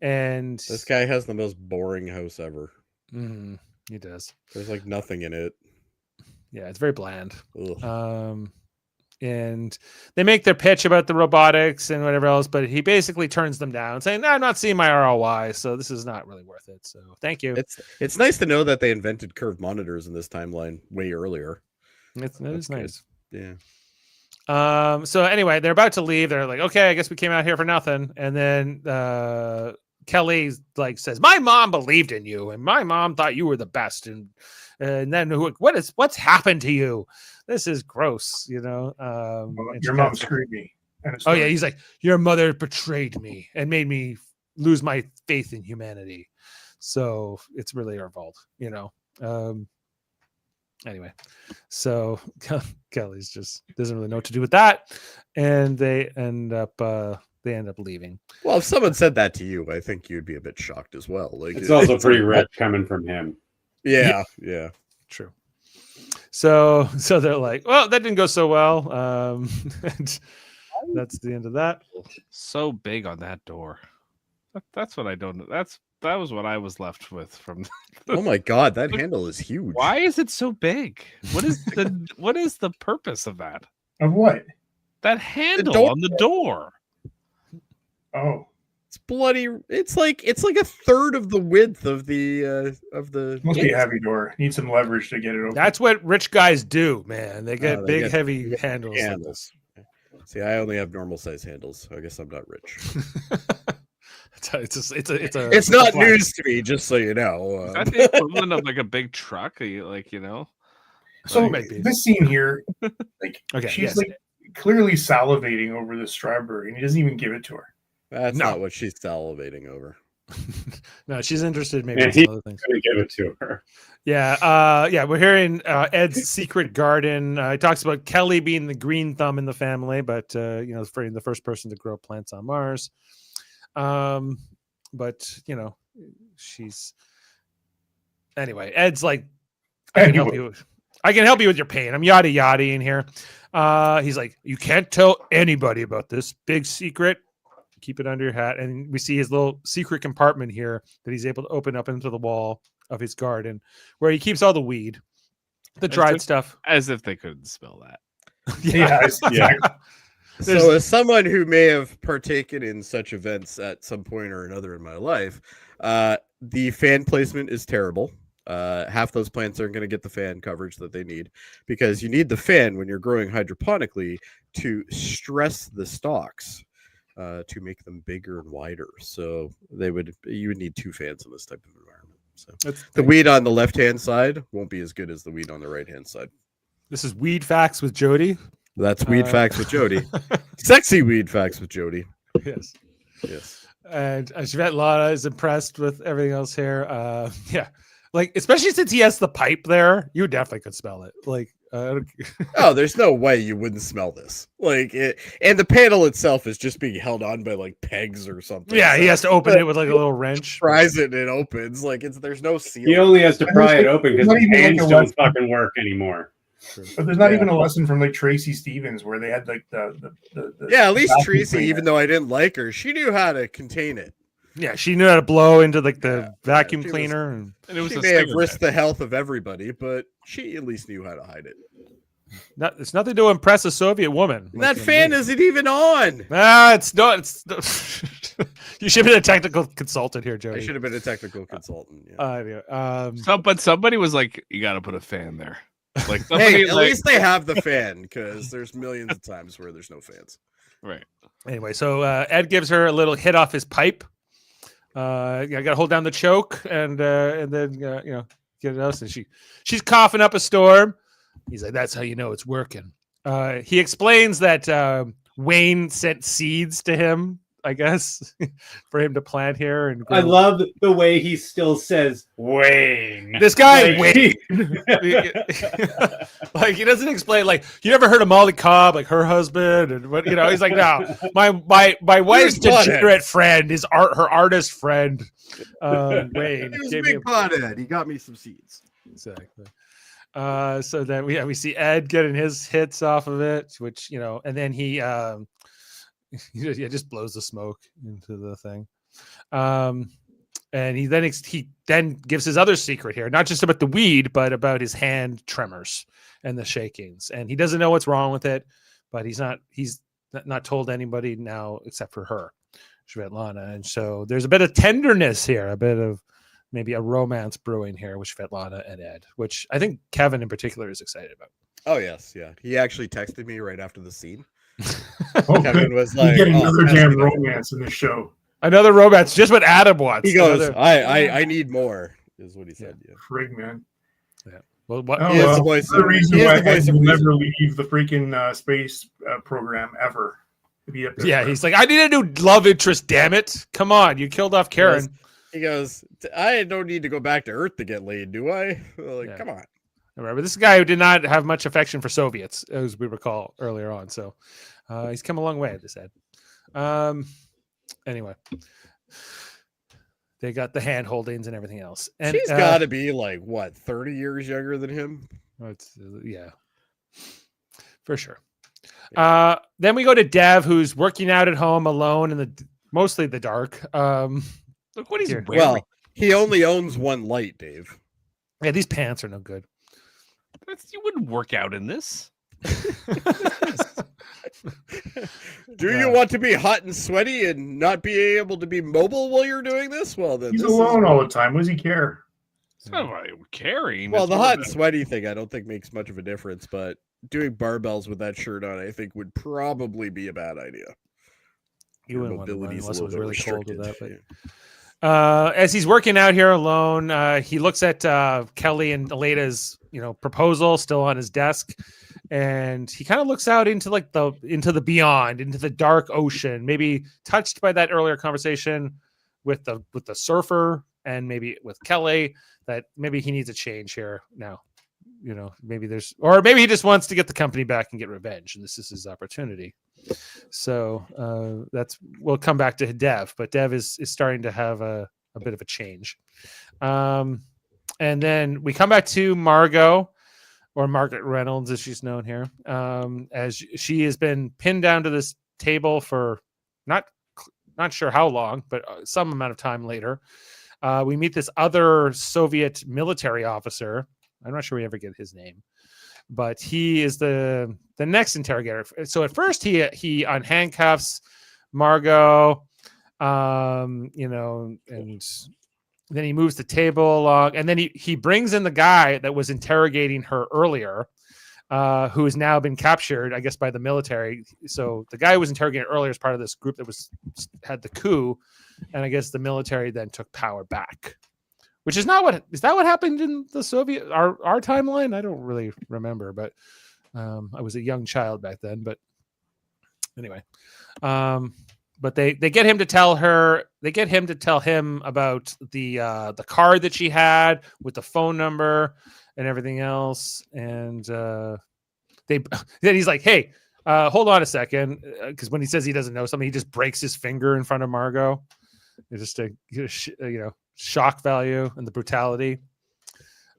and this guy has the most boring house ever. He does. There's like nothing in it. Yeah, it's very bland. And they make their pitch about the robotics and whatever else, but he basically turns them down, saying, "No, I'm not seeing my ROI, so this is not really worth it. So thank you." It's nice to know that they invented curved monitors in this timeline way earlier. That is nice. Yeah. So anyway, they're about to leave. They're like, "Okay, I guess we came out here for nothing." And then Kelly says, "My mom believed in you, and my mom thought you were the best." And then what's happened to you? This is gross, your mom screwed me. Oh yeah, he's like, "Your mother betrayed me and made me lose my faith in humanity. So it's really our fault, you know. Anyway, so Kelly's just doesn't really know what to do with that, and they end up leaving. Well, if someone said that to you, I think you'd be a bit shocked as well. Like it's also pretty rich coming from him. Yeah, true. So they're like, well, that didn't go so well. And that's the end of that. So big on that door. That's what I don't know. That was what I was left with from. Oh my god, that handle is huge. Why is it so big? What is the purpose of that? Of what? That handle on the door. Oh, it's bloody. It's like a third of the width of the must be a heavy door. Need some leverage to get it open. That's what rich guys do, man. They get big, heavy handles. Handles. See, I only have normal size handles. I guess I'm not rich. It's not news to me, just so you know. Is that the equivalent of like a big truck? Like, you know. So this scene here, like she's like clearly salivating over the strawberry, and he doesn't even give it to her. That's not what she's salivating over. No, she's interested maybe in some other things. Give it to her. Yeah. We're hearing Ed's secret garden. He talks about Kelly being the green thumb in the family, but the first person to grow plants on Mars. But she's anyway. Ed's like, I can help you with your pain. I'm yada yada in here. He's like, you can't tell anybody about this big secret. Keep it under your hat. And we see his little secret compartment here that he's able to open up into the wall of his garden, where he keeps all the weed, the dried stuff. As if they couldn't smell that. Yeah. So, as someone who may have partaken in such events at some point or another in my life, the fan placement is terrible. Half those plants aren't going to get the fan coverage that they need, because you need the fan when you're growing hydroponically to stress the stalks to make them bigger and wider. So you would need 2 fans in this type of environment. So the weed on the left-hand side won't be as good as the weed on the right-hand side. This is Weed Facts with Jody. That's Weed Facts with Jody. Sexy Weed Facts with Jody. Yes. And Svetlana is impressed with everything else here. Like, especially since he has the pipe there, you definitely could smell it. Like, oh, there's no way you wouldn't smell this. Like, and the panel itself is just being held on by like pegs or something. Yeah, he has to open it with like a little wrench. Tries it and it opens. Like, there's no seal. He only has to pry it open because the hands don't fucking work anymore. But there's not even a lesson from like Tracy Stevens where they had like the at least Tracy, even though I didn't like her, she knew how to contain it. Yeah, she knew how to blow into like the vacuum cleaner, and it was she may have risked the health of everybody, but she at least knew how to hide it. It's nothing to impress a Soviet woman. That fan isn't even on. It's not. You should have been a technical consultant here, Jody. I should have been a technical consultant. But somebody was like, "You got to put a fan there." Like, hey, at least they have the fan, because there's millions of times where there's no fans. Right. Anyway, so Ed gives her a little hit off his pipe. I got to hold down the choke and then get it out. And she's coughing up a storm. He's like, "That's how you know it's working." He explains that Wayne sent seeds to him, I guess, for him to plant here. And I love the way he still says Wayne. This guy Wayne, like he doesn't explain. Like, you never heard of Molly Cobb, like her husband, and what he's like. No, my wife's degenerate friend is her artist friend. Wayne. He was a big pothead. He got me some seeds. Exactly. So then we see Ed getting his hits off of it, which and then he just blows the smoke into the thing. And he then gives his other secret here, not just about the weed, but about his hand tremors and the shakings. And he doesn't know what's wrong with it, but he's not told anybody now except for her, Svetlana. And so there's a bit of tenderness here, a bit of maybe a romance brewing here with Svetlana and Ed, which I think Kevin in particular is excited about. Oh yes, yeah. He actually texted me right after the scene. Okay. Kevin was like, "Getting another damn romance in this show." Another romance, just what Adam wants. He goes, I need more, is what he said. Yeah. Frig, man. Yeah. Well, what? He is the voice. The reason why Ed will never leave the freaking space program ever. Yeah, he's like, I need a new love interest, damn it. Come on, you killed off Karen. He goes, I don't need to go back to Earth to get laid, do I? Like, Yeah. come on. Remember, this is a guy who did not have much affection for Soviets, as we recall earlier on. So he's come a long way, this Ed. Anyway, they got the hand holdings and everything else. And she's got to be like, what, 30 years younger than him? Yeah, for sure. Then we go to Dev, who's working out at home alone in mostly the dark. Look what he's wearing. Well, he only owns one light, Dave. Yeah, these pants are no good. You wouldn't work out in this. Do you want to be hot and sweaty and not be able to be mobile while you're doing this? Well, then he's alone all the time. What does he care? It's not about carrying. Well, the hot and sweaty thing, I don't think makes much of a difference, but doing barbells with that shirt on, I think would probably be a bad idea. You wouldn't want to run unless it was really cold with that. But... Yeah. As he's working out here alone, he looks at Kelly and Aleida's, proposal still on his desk, and he kind of looks out into the beyond, into the dark ocean, maybe touched by that earlier conversation with the surfer, and maybe with Kelly, that maybe he needs a change here now. Maybe maybe he just wants to get the company back and get revenge, and this is his opportunity. So we'll come back to Dev, but Dev is starting to have a bit of a change. And then we come back to Margo, or Margaret Reynolds, as she's known here, as she has been pinned down to this table for not sure how long, but some amount of time later. We meet this other Soviet military officer. I'm not sure we ever get his name, but he is the next interrogator. So at first he unhandcuffs Margo, and then he moves the table along, and then he brings in the guy that was interrogating her earlier, who has now been captured, I guess, by the military. So the guy who was interrogated earlier is part of this group that had the coup, and I guess the military then took power back. Which is not is that what happened in the Soviet, our timeline? I don't really remember, but I was a young child back then. But anyway, but they get him to tell him about the card that she had with the phone number and everything else. And then he's like, hey, hold on a second. Because when he says he doesn't know something, he just breaks his finger in front of Margo. Just to shock value and the brutality.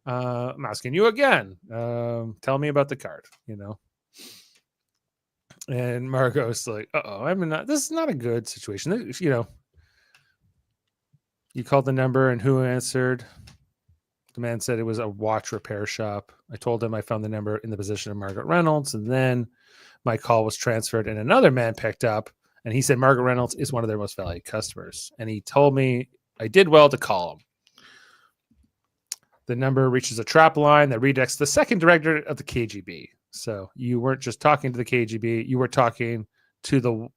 I'm asking you again. Tell me about the card, And Margo's like, this is not a good situation. You called the number and who answered? The man said it was a watch repair shop. I told him I found the number in the position of Margaret Reynolds, and then my call was transferred and another man picked up, and he said Margaret Reynolds is one of their most valued customers. And he told me I did well to call him. The number reaches a trap line that redirects the second director of the KGB. So you weren't just talking to the KGB, you were talking to the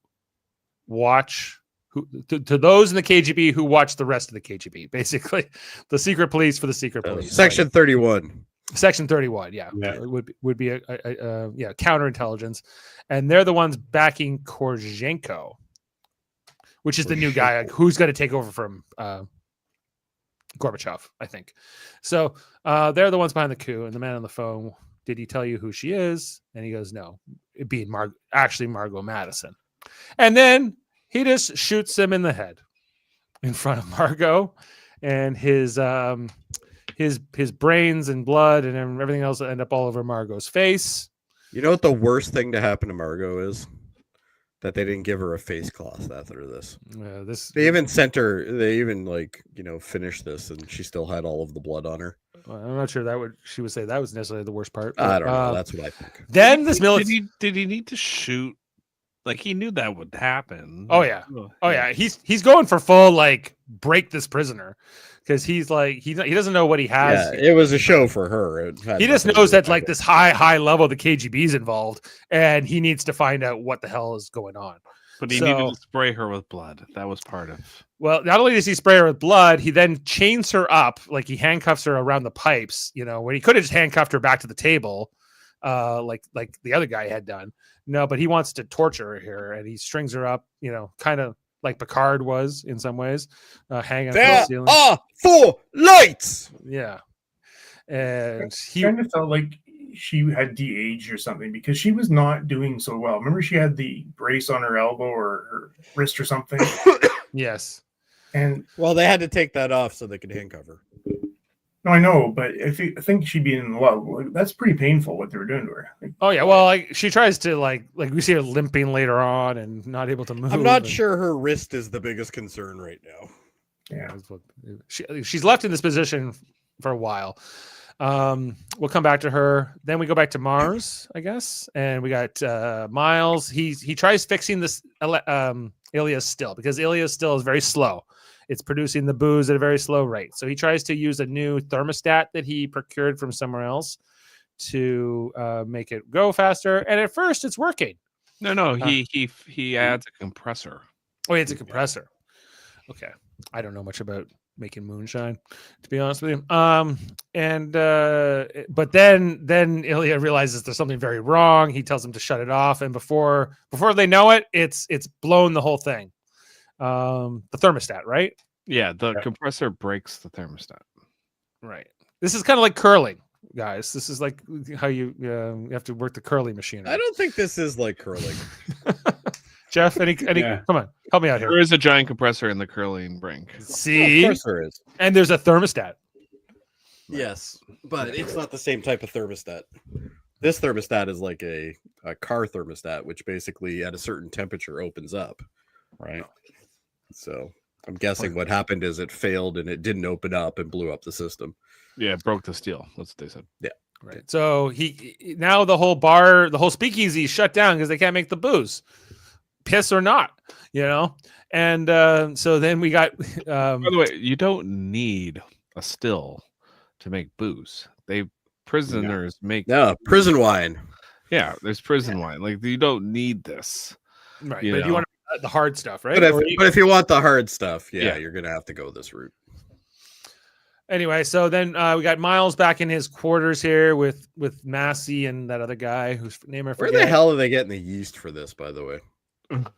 to those in the KGB who watch the rest of the KGB, basically. The secret police for the secret police. Section 31. Section 31, yeah. It would be a counterintelligence. And they're the ones backing Korzhenko, which is the new guy who's going to take over from Gorbachev, I think. So they're the ones behind the coup. And the man on the phone, did he tell you who she is? And he goes, no, it being Margo Madison. And then he just shoots him in the head in front of Margo, and his brains and blood and everything else end up all over Margo's face. You know what the worst thing to happen to Margo is? That they didn't give her a face cloth after this. They even sent her. They even finished this, and she still had all of the blood on her. Well, I'm not sure she would say that was necessarily the worst part. I don't know. That's what I think. Then this military. Did he need to shoot? Like, he knew that would happen. Oh yeah. He's going for full break this prisoner, because he's like he doesn't know what he has. Yeah, it was a show for her. He just knows that this high level the KGB's involved, and he needs to find out what the hell is going on. But he needed to spray her with blood. That was part of. Well, not only does he spray her with blood, he then chains her up, he handcuffs her around the pipes. When he could have just handcuffed her back to the table like the other guy had done. No, but he wants to torture her here, and he strings her up, kind of like Picard was in some ways, hanging from the ceiling. There are 4 lights. Yeah, and he kind of felt like she had de-aged or something because she was not doing so well. Remember, she had the brace on her elbow or her wrist or something. Yes, and well, they had to take that off so they could handcuff her. No, I know, but I think she'd be in love. That's pretty painful what they were doing to her. Oh yeah, well, like she tries to like we see her limping later on and not able to move. I'm not sure her wrist is the biggest concern right now. Yeah, she's left in this position for a while. We'll come back to her. Then we go back to Mars, I guess, and we got Miles. He tries fixing this Ilya's still because Ilya's still is very slow. It's producing the booze at a very slow rate. So he tries to use a new thermostat that he procured from somewhere else to make it go faster. And at first, it's working. No, he adds a compressor. Oh, it's a compressor. Okay, I don't know much about making moonshine, to be honest with you. But then Ilya realizes there's something very wrong. He tells him to shut it off, and before they know it, it's blown the whole thing. The thermostat, right? Yeah, the compressor breaks the thermostat. Right. This is kind of like curling, guys. This is like how you have to work the curling machine. I don't think this is like curling. Jeff, any come on, help me out here. There is a giant compressor in the curling rink. See? Of course there is. And there's a thermostat. Yes, but it's not the same type of thermostat. This thermostat is like a car thermostat, which basically at a certain temperature opens up, right? So I'm guessing what happened is it failed and it didn't open up and blew up the system. Yeah, it broke the steel. That's what they said. Yeah. Right. So now the whole bar, the whole speakeasy shut down because they can't make the booze. Piss or not, And so then we got by the way, you don't need a still to make booze. Prisoners make prison wine. Yeah, there's prison wine. Like you don't need this. Right. But if you want the hard stuff, right? But if you want the hard stuff, you're gonna have to go this route. Anyway, so then we got Miles back in his quarters here with Massey and that other guy whose name I forget. Where the hell are they getting the yeast for this, by the way?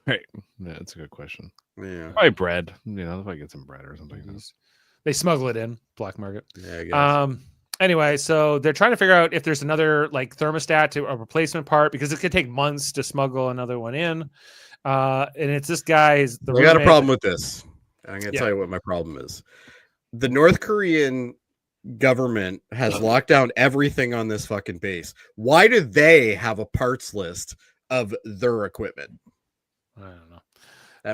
Right. Yeah, that's a good question. Yeah. Probably bread. If I get some bread or something. They smuggle it in black market. Yeah, I guess. Anyway, so they're trying to figure out if there's another like thermostat to a replacement part because it could take months to smuggle another one in. And it's this guy's. I got a problem with this. I'm going to tell you what my problem is. The North Korean government has locked down everything on this fucking base. Why do they have a parts list of their equipment? I don't know.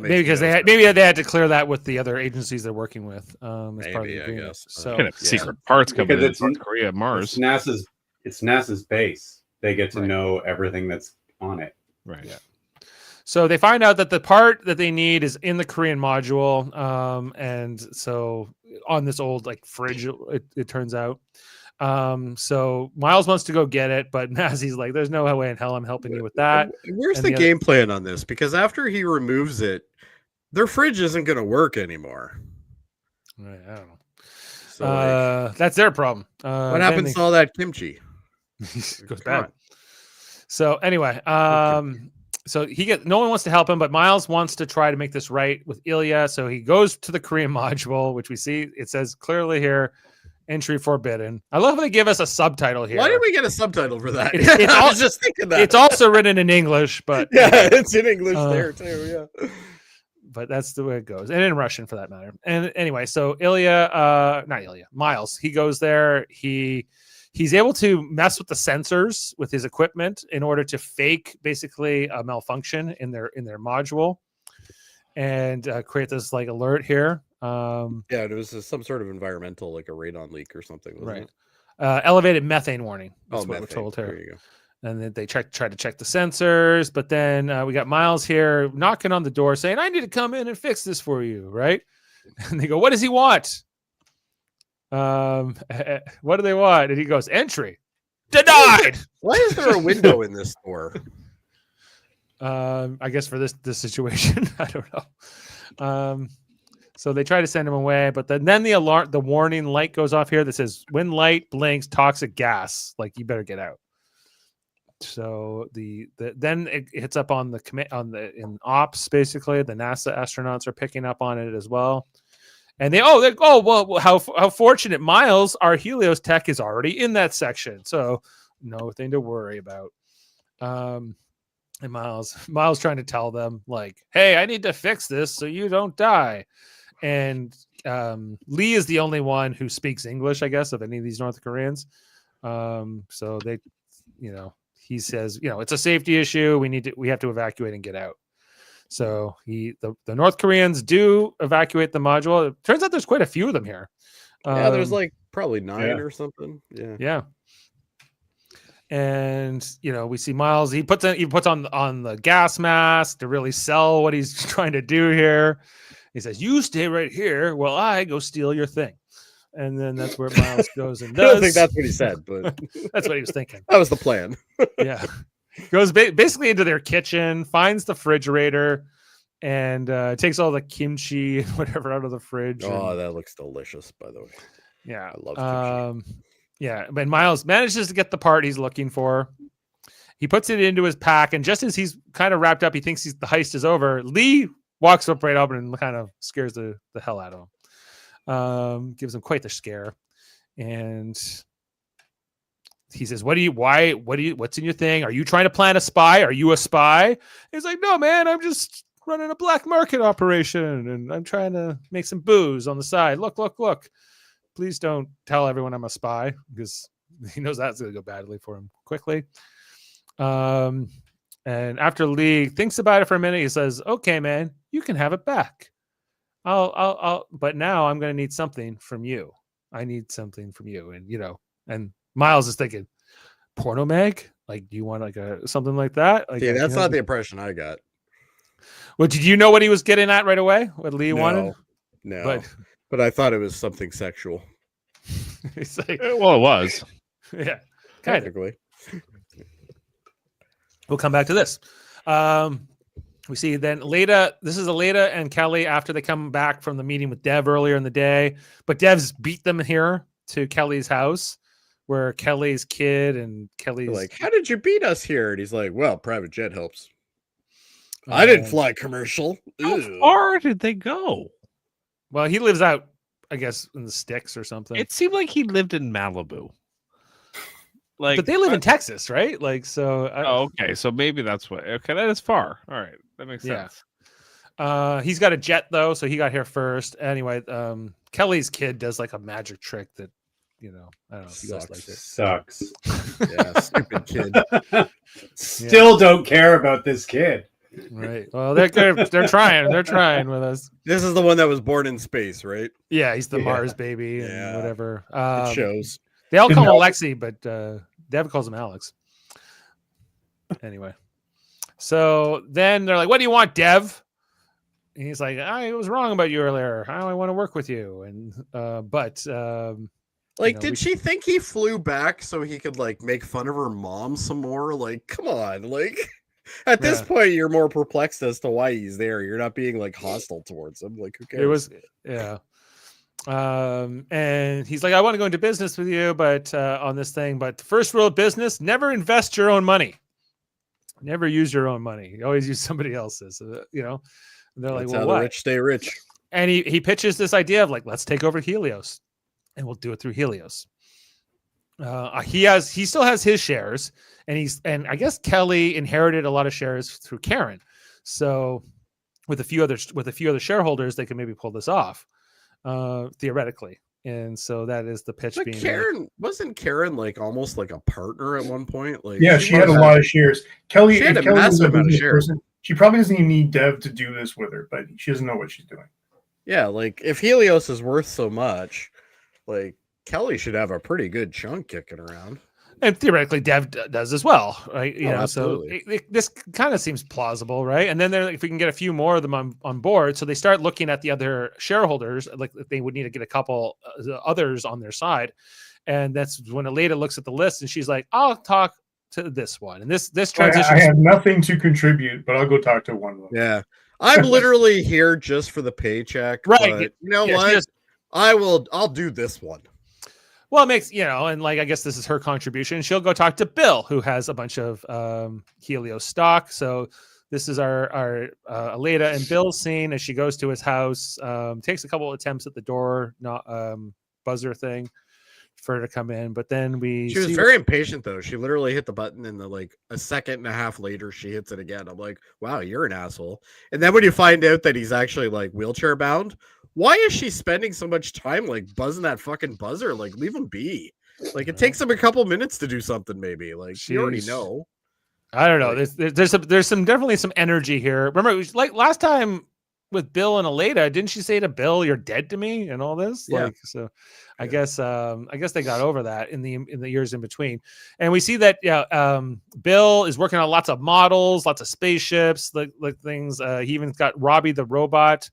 Maybe because they had to clear that with the other agencies they're working with. As part of the agreement. I guess. So secret parts coming because in North Korea, Mars. It's NASA's base. They get to know everything that's on it. Right. Yeah. So they find out that the part that they need is in the Korean module, and so on this old like fridge, it turns out. So Miles wants to go get it, but Massey's like, "There's no way in hell I'm helping you with that." Where's the game plan on this? Because after he removes it, their fridge isn't going to work anymore. Right, I don't know. So that's their problem. what happens to all that kimchi? It goes bad. So anyway, so no one wants to help him, but Miles wants to try to make this right with Ilya. So he goes to the Korean module, which we see it says clearly here, entry forbidden. I love how they give us a subtitle here. Why did we get a subtitle for that? I was just thinking that. It's also written in English, but it's in English there too. Yeah. But that's the way it goes, and in Russian for that matter. And anyway, so Miles, he goes there. He's able to mess with the sensors with his equipment in order to fake basically a malfunction in their module and create this like alert here. It was some sort of environmental, like a radon leak or something, wasn't it? Elevated methane warning. That's what methane. we're told here. There you go. And then they try to check the sensors, but then we got Miles here knocking on the door saying, "I need to come in and fix this for you," right? And they go, "What does he want?" What do they want? And he goes, "Entry denied." Why is there a window in this door? I guess for this situation, I don't know. So they try to send him away, but then the warning light goes off here that says, "When light blinks, toxic gas, like you better get out." So then it hits up on the in ops. Basically, the NASA astronauts are picking up on it as well. And how fortunate, Miles, our Helios tech, is already in that section, so nothing to worry about. And Miles trying to tell them like, hey, I need to fix this so you don't die. And Lee is the only one who speaks English, I guess, of any of these North Koreans. So they, he says, it's a safety issue. We have to evacuate and get out. So the North Koreans do evacuate the module. It turns out there's quite a few of them here. There's like probably 9 or something. Yeah. And we see Miles. He puts on the gas mask to really sell what he's trying to do here. He says, "You stay right here while I go steal your thing." And then that's where Miles goes and does. I don't think that's what he said, but that's what he was thinking. That was the plan. Yeah. Goes basically into their kitchen, finds the refrigerator, and takes all the kimchi and whatever out of the fridge. Oh, that looks delicious, by the way. Yeah. I love kimchi. Yeah. But Miles manages to get the part he's looking for. He puts it into his pack, and just as he's kind of wrapped up, he thinks the heist is over. Lee walks up right up and kind of scares the hell out of him. Gives him quite the scare. And he says, what's in your thing? Are you trying to plant a spy? Are you a spy? He's like, no, man, I'm just running a black market operation and I'm trying to make some booze on the side. Look. Please don't tell everyone I'm a spy, because he knows that's going to go badly for him quickly. And after Lee thinks about it for a minute, he says, okay, man, you can have it back. But now I'm going to need something from you. I need something from you. And Miles is thinking, porno mag? Like, do you want like something like that? Like, yeah, that's not the impression I got. Well, did you know what he was getting at right away? What Lee wanted? No. But I thought it was something sexual. It's like, well, it was. Yeah, technically. We'll come back to this. We see then Aleida. This is Aleida and Kelly after they come back from the meeting with Dev earlier in the day. But Dev's beat them here to Kelly's house, where Kelly's kid and Kelly's like, how did you beat us here? And he's like, well, private jet helps. I didn't fly commercial. How far did they go? Well, he lives out, I guess, in the sticks or something. It seemed like he lived in Malibu. Like, but they live in Texas, right? Like, so. Okay, so maybe that's what. Okay, that is far. All right, that makes sense. He's got a jet though, so he got here first. Anyway, Kelly's kid does like a magic trick that, I don't know if you guys like it. Sucks. Yeah, stupid kid. Still don't care about this kid. Right. Well, they're trying. They're trying with us. This is the one that was born in space, right? Yeah, he's the Mars baby and whatever. It shows. They all call him Alexi, but Dev calls him Alex. Anyway, so then they're like, "What do you want, Dev?" And he's like, "I was wrong about you earlier. I want to work with you." And did she think he flew back so he could like make fun of her mom some more? Like, come on, like. At this point, you're more perplexed as to why he's there. You're not being like hostile towards him. Like, who cares? And he's like, I want to go into business with you, but on this thing. But the first rule of business: never invest your own money. Never use your own money. You always use somebody else's. And they're like, that's well, how what? The rich stay rich. And he pitches this idea of like, let's take over Helios, and we'll do it through Helios. He still has his shares, and I guess Kelly inherited a lot of shares through Karen. So with a few other shareholders, they can maybe pull this off, theoretically. And so that is the pitch. But wasn't Karen like almost like a partner at one point? Like, yeah, she had a lot of shares. Kelly had a Kelly massive amount of shares. Person, she probably doesn't even need Dev to do this with her, but she doesn't know what she's doing. Yeah, like if Helios is worth so much, like Kelly should have a pretty good chunk kicking around. And theoretically, Dev does as well, right? Absolutely. So this kind of seems plausible, right? And then they're like, if we can get a few more of them on board, so they start looking at the other shareholders, like they would need to get a couple others on their side, and that's when Aleida looks at the list and she's like, "I'll talk to this one." And this transition. I have nothing to contribute, but I'll go talk to one of them. Yeah, I'm literally here just for the paycheck, right? But you know what? I'll do this one. Well, it makes, and like, I guess this is her contribution. She'll go talk to Bill, who has a bunch of Helio stock. So this is our Aleida and Bill scene as she goes to his house, takes a couple attempts at the door, not buzzer thing for her to come in. But then she was very impatient, though. She literally hit the button and like a second and a half later, she hits it again. I'm like, wow, you're an asshole. And then when you find out that he's actually like wheelchair bound, why is she spending so much time like buzzing that fucking buzzer? Like, leave him be. Like, it takes him a couple minutes to do something. Maybe like you already know. I don't know. There's some definitely some energy here. Remember, it was like last time with Bill and Aleida, didn't she say to Bill, "You're dead to me," and all this? Yeah. Like, so I guess they got over that in the years in between. And we see that Bill is working on lots of models, lots of spaceships, like things. He even got Robbie the robot,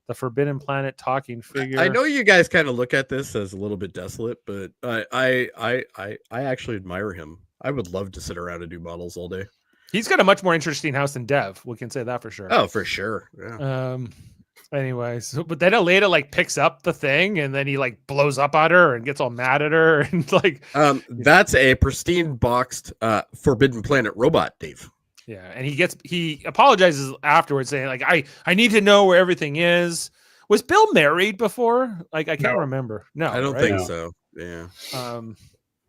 the Forbidden Planet talking figure. I know you guys kind of look at this as a little bit desolate, but I actually admire him. I would love to sit around and do models all day. He's got a much more interesting house than Dev. We can say that for sure. Oh, for sure. Yeah. Anyway, but then Aleida like picks up the thing and then he like blows up at her and gets all mad at her and like. That's a pristine boxed Forbidden Planet robot, Dave. Yeah, and he apologizes afterwards, saying like, I need to know where everything is. Was Bill married before? Like, I can't remember. No, I don't think so. Yeah.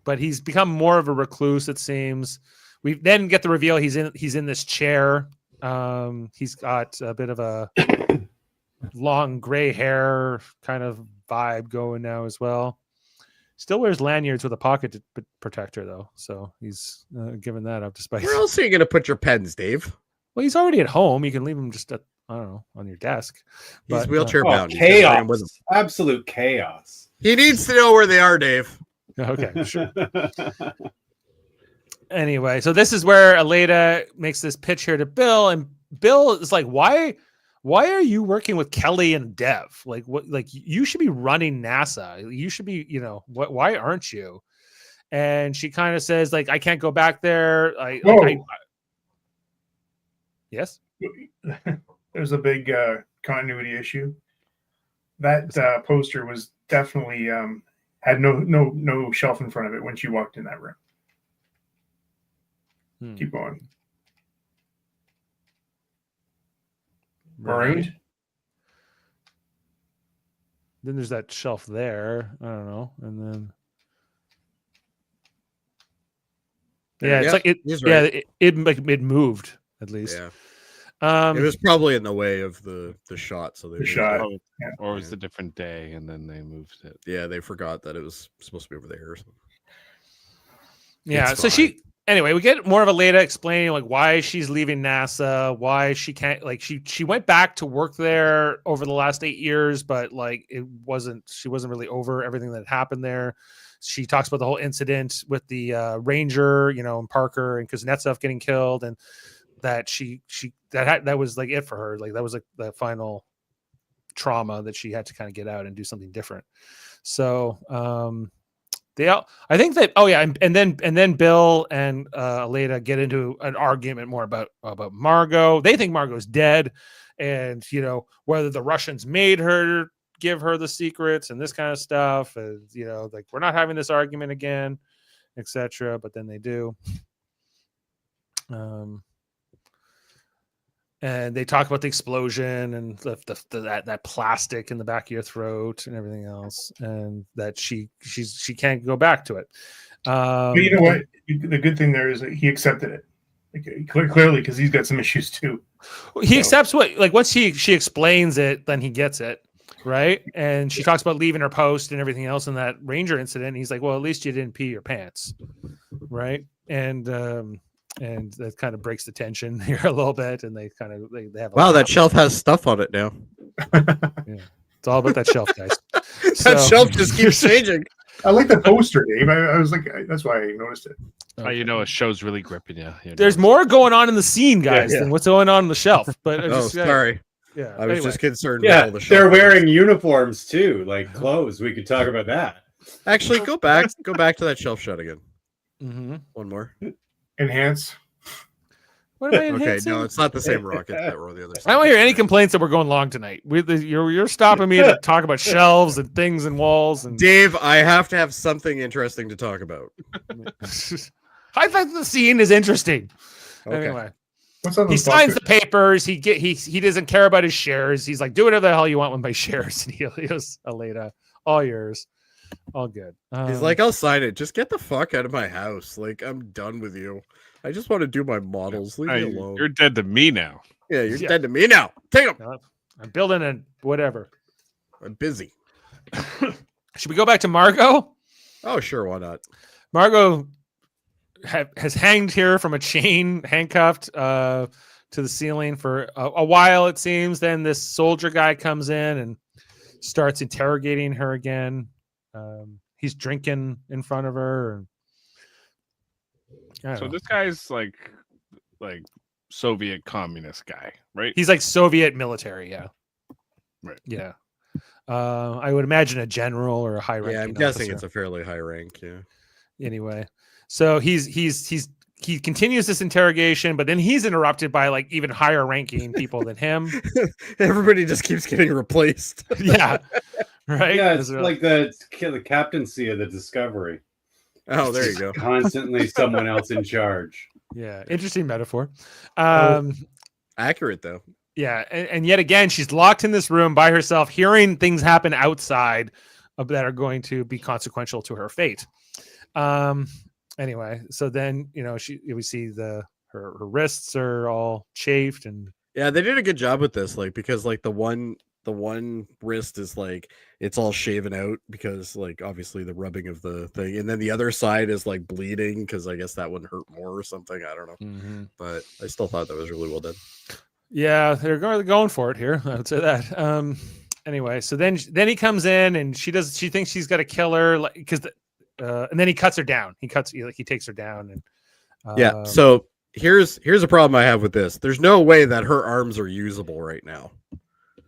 But he's become more of a recluse, it seems. We then get the reveal he's in this chair. He's got a bit of a long gray hair kind of vibe going now as well. Still wears lanyards with a pocket protector though, so he's given that up despite. Where else are you going to put your pens, Dave? Well, he's already at home. You can leave him just on your desk. He's wheelchair bound. Chaos. Absolute chaos. He needs to know where they are, Dave. Okay, sure. Anyway, so this is where Aleida makes this pitch here to Bill, and Bill is like, "Why are you working with Kelly and Dev? Like, what? Like, you should be running NASA. You should be, why aren't you?" And she kind of says, "Like, I can't go back there." Yes. There's a big continuity issue. That poster was definitely had no shelf in front of it when she walked in that room. Keep going. Marooned. Then there's that shelf there. I don't know, and then it's like it. Right. It moved at least. Yeah. It was probably in the way of the shot, so they shot. Or it was a different day, and then they moved it. Yeah, they forgot that it was supposed to be over there. Or something. Yeah, so anyway, we get more of Aleida explaining like why she's leaving NASA, why she can't, like she went back to work there over the last 8 years, but like she wasn't really over everything that happened there. She talks about the whole incident with the Ranger, and Parker and Kuznetsov getting killed, and that that was like it for her. Like that was like the final trauma that she had to kind of get out and do something different. So I think that and then Bill and Aleida get into an argument more about Margo. They think Margo's dead, and whether the Russians made her give her the secrets and this kind of stuff. And like we're not having this argument again, etc. But then they do. And they talk about the explosion and that plastic in the back of your throat and everything else, and that she can't go back to it. But you know what? The good thing there is that he accepted it, clearly, because he's got some issues too. He accepts once she explains it, then he gets it, right? And she talks about leaving her post and everything else in that Ranger incident. And he's like, "Well, at least you didn't pee your pants," right? And that kind of breaks the tension here a little bit, and they have. Wow, that shelf has stuff on it now. Yeah, it's all about that shelf, guys. That shelf just keeps changing. I like the poster, Dave. I was like, that's why I noticed it. Okay. A show's really gripping you. There's more going on in the scene, guys, than what's going on the shelf. But sorry. Yeah, I was just concerned. Yeah, with all the they're wearing uniforms too, like clothes. We could talk about that. Actually, go back to that shelf shot again. Mm-hmm. One more. Enhance. What am I Okay, enhancing? no, it's not the same rockets that were on the other side. I don't hear any complaints that we're going long tonight. You're stopping me to talk about shelves and things and walls. And Dave, I have to have something interesting to talk about. I think the scene is interesting. Okay. Anyway, What's up? he signs the papers. He doesn't care about his shares. He's like, do whatever the hell you want with my shares. And he goes, Aleida, all yours, all good. He's like, I'll sign it. Just get the fuck out of my house. Like, I'm done with you. I just want to do my models. Leave me alone. You're dead to me now. Yeah, you're dead to me now. Take them. I'm building a whatever. I'm busy. Should we go back to Margo? Oh, sure. Why not? Margo has hanged here from a chain, handcuffed to the ceiling for a while, it seems. Then this soldier guy comes in and starts interrogating her again. He's drinking in front of her. So this guy's like Soviet communist guy, right? He's like Soviet military, yeah. Right. Yeah. I would imagine a general or a high ranking. Yeah, I'm guessing officer. it's a fairly high rank. Yeah. Anyway, so he continues this interrogation, but then he's interrupted by like even higher ranking people than him. Everybody just keeps getting replaced. Yeah. Right. Yeah, it's like the captaincy of the Discovery. Oh, there you go. Constantly someone else in charge. Yeah. Interesting metaphor. Accurate though. Yeah. And yet again, she's locked in this room by herself, hearing things happen outside that are going to be consequential to her fate. Anyway, so then, we see her wrists are all chafed and yeah, they did a good job with this, like, because like the one wrist is like it's all shaven out because like obviously the rubbing of the thing, and then the other side is like bleeding because I guess that wouldn't hurt more or something. I don't know, but I still thought that was really well done. Yeah, they're going for it here. I would say that. Anyway, so then he comes in and she thinks she's got to kill her because and then he cuts her down. He takes her down and yeah. So here's a problem I have with this. There's no way that her arms are usable right now.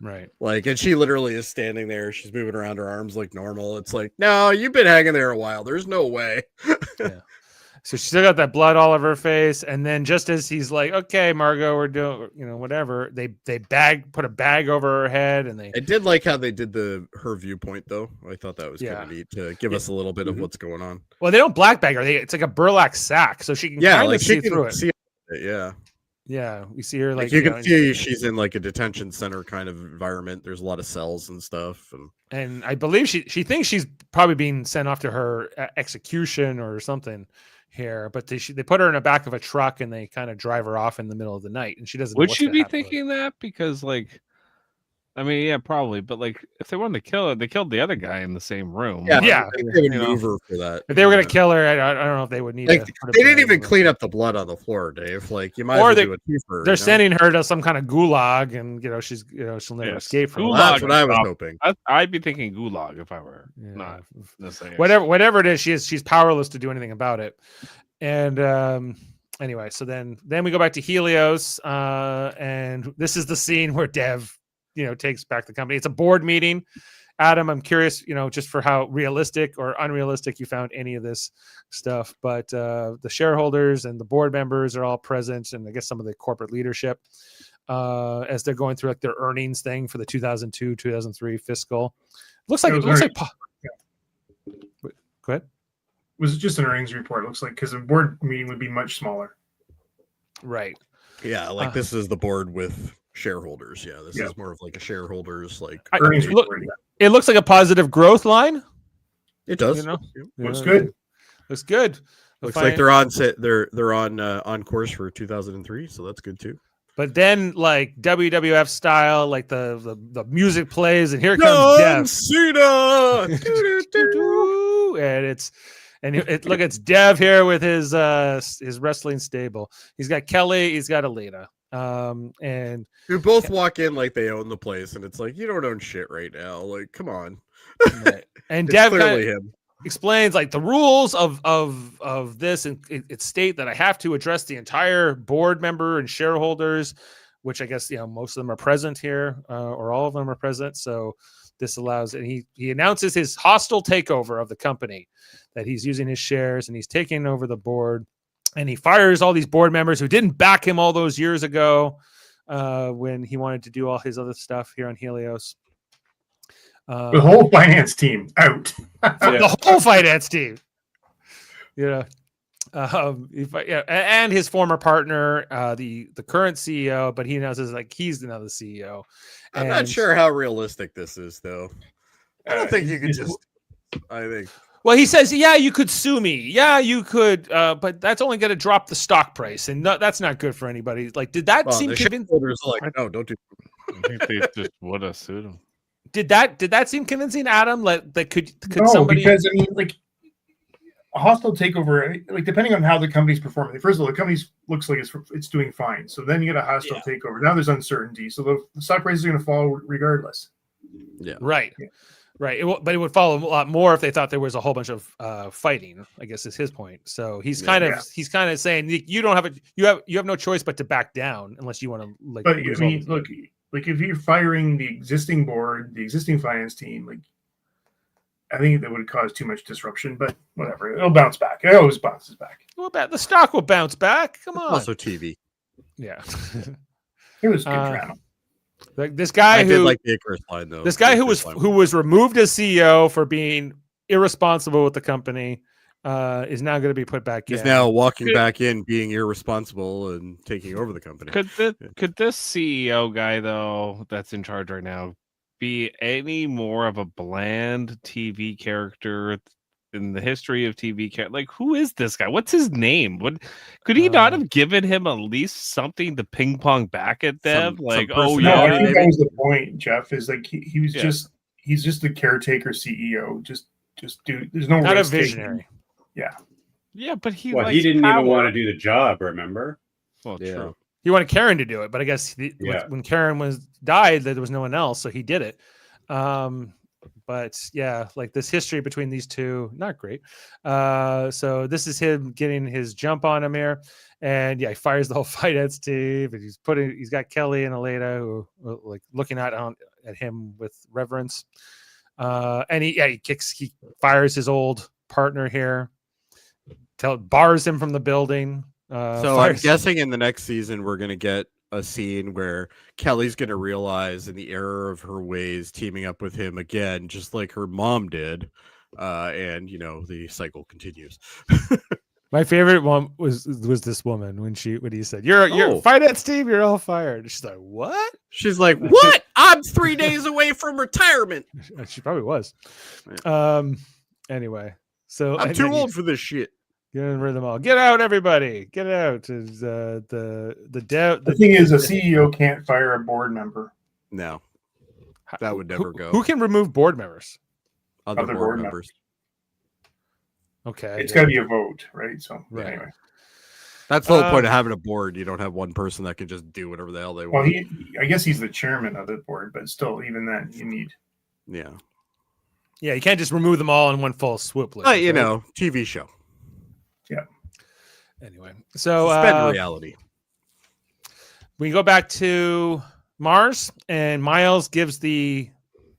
Right. Like, and she literally is standing there. She's moving around her arms like normal. It's like, no, you've been hanging there a while. There's no way. Yeah. So she's still got that blood all over her face. And then just as he's like, okay, Margo, we're doing, whatever, they put a bag over her head and I did like how they did her viewpoint though. I thought that was kind of neat to give us a little bit of what's going on. Well, they don't black bag her. It's like a burlap sack. So she can kind of see through it. Yeah. Yeah, we see her like you can see she's in like a detention center kind of environment. There's a lot of cells and stuff, and I believe she thinks she's probably being sent off to her execution or something here. But they put her in the back of a truck and they kind of drive her off in the middle of the night, and she doesn't. Would she be thinking that? Because I mean, yeah, probably. But like, if they wanted to kill her, they killed the other guy in the same room. Yeah. They would move her for that. If they were going to kill her, I don't know if they would need. They didn't even clean up the blood on the floor, Dave. Like you might. Or do a twofer, they're sending her to some kind of gulag, and she'll never escape from. Well, that's what I was hoping. I'd be thinking gulag if I were not the same. Whatever it is, she's powerless to do anything about it. And anyway, so then we go back to Helios, and this is the scene where Dev takes back the company. It's a board meeting. Adam, I'm curious, just for how realistic or unrealistic you found any of this stuff. But the shareholders and the board members are all present, and I guess some of the corporate leadership as they're going through like their earnings thing for the 2002, 2003 fiscal. Looks like go ahead. It was just an earnings report. It looks like because a board meeting would be much smaller. Right. Yeah, like this is the board with shareholders. Yeah, this is more of like a shareholders earnings report. It looks like a positive growth line. It does. Looks good. Looks good. Looks like they're on course for 2003, so that's good too. But then, like WWF style, like the music plays, and here comes Dev. Cena! And it's Dev here with his wrestling stable. He's got Kelly, he's got Aleida. And who both walk in like they own the place, and it's like, you don't own shit right now. Like, come on. Right. And Dev clearly him explains like the rules of this, and it state that I have to address the entire board member and shareholders, which I guess most of them are present here, or all of them are present. So this allows, and he announces his hostile takeover of the company, that he's using his shares and he's taking over the board. And he fires all these board members who didn't back him all those years ago when he wanted to do all his other stuff here on Helios. The whole finance team out. The whole finance team. And his former partner, the current CEO, but he announces like he's now the CEO. I'm not sure how realistic this is, though. I don't think you could just. I think. Well, he says, yeah, you could sue me. Yeah, you could, but that's only going to drop the stock price, and that's not good for anybody. Like, did that seem convincing? Like, no, don't do. I think they just would have sued him. Did that seem convincing, Adam? Like, could no, somebody? Because I mean, like, a hostile takeover, like depending on how the company's performing. First of all, the company looks like it's doing fine. So then you get a hostile takeover. Now there's uncertainty. So the stock prices are going to fall regardless. Yeah. Right. Yeah. Right. But it would follow a lot more if they thought there was a whole bunch of fighting, I guess is his point. So he's kind of saying you don't have you have no choice but to back down unless you want to like. But I mean, look, like if you're firing the existing board, the existing finance team, like I think that would cause too much disruption, but whatever. It'll bounce back. It always bounces back. Well, the stock will bounce back. Come on. Also TV. Yeah. It was good drama. Like this guy did like the Icarus line though. This guy who was removed as CEO for being irresponsible with the company is now going to be put back in. He's now walking back in, being irresponsible and taking over the company. Could this CEO guy though that's in charge right now be any more of a bland TV character in the history of TV? Like, who is this guy? What's his name? Could he not have given him at least something to ping pong back at them? I think that was the point, Jeff. Is like he was he's just the caretaker CEO. Just do. There's no not a visionary. Yeah, but he didn't even want to do the job. Remember? Well, true. He wanted Karen to do it, but I guess when Karen died, there was no one else, so he did it. But yeah, like this history between these two, not great. So this is him getting his jump on him here, and he fires the whole finance team. And he's got Kelly and Aleida who are like looking at him with reverence. And he fires his old partner here, bars him from the building. So I'm guessing in the next season we're gonna get a scene where Kelly's gonna realize in the error of her ways, teaming up with him again, just like her mom did, and the cycle continues. My favorite one was this woman when he said, "Your finance team, you're all fired." She's like, "What?" She's like, "What? I'm 3 days away from retirement." She probably was. Anyway, so I'm too old for this shit. Get rid of them all. Get out, everybody! Get out! The thing is, a CEO can't fire a board member. No, that would never go. Who can remove board members? Other board members. Okay, it's got to be a vote, right? So anyway, that's the whole point of having a board. You don't have one person that can just do whatever the hell they want. Well, I guess he's the chairman of the board, but still, even then, you need. Yeah, you can't just remove them all in one full swoop. TV show. Yeah. Anyway, so suspend reality. We go back to Mars, and Miles gives the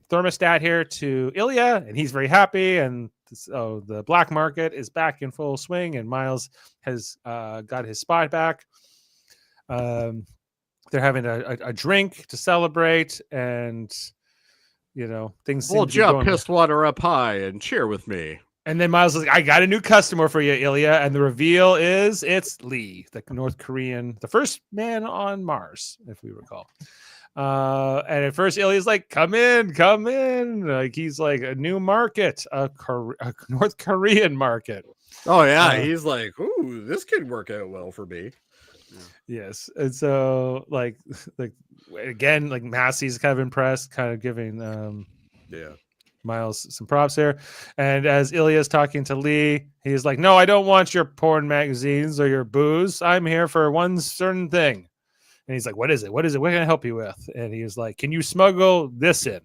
thermostat here to Ilya, and he's very happy. And so the black market is back in full swing, and Miles has got his spot back. They're having a drink to celebrate, and things. Hold your pissed water up high and cheer with me. And then Miles is like, "I got a new customer for you, Ilya." And the reveal is it's Lee, the North Korean, the first man on Mars, if we recall. And at first, Ilya's like, come in. Like he's like a new market, a North Korean market. Oh, yeah. He's like, ooh, this could work out well for me. Yes. And so like again, like Massey's kind of impressed, kind of giving Miles some props here. And as Ilya's talking to Lee, he's like, "No, I don't want your porn magazines or your booze. I'm here for one certain thing." And he's like, "What is it? What can I help you with?" And he's like, "Can you smuggle this in?"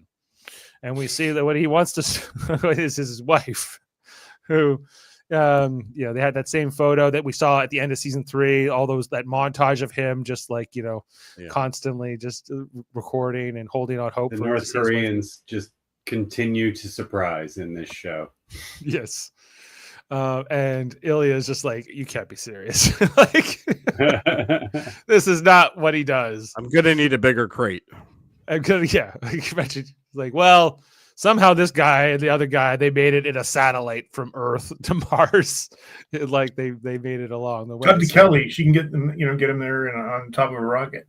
And we see that what he wants to is his wife, who they had that same photo that we saw at the end of season 3, that montage of him just like constantly just recording and holding out hope. The North Koreans just continue to surprise in this show. Yes. And Ilya is just like, you can't be serious. Like, this is not what he does. I'm gonna need a bigger crate. I'm gonna, yeah. Like, well, somehow this guy and the other guy, they made it in a satellite from Earth to Mars. Like they made it along the way. Talk to Kelly. She can get them, get him there and on top of a rocket.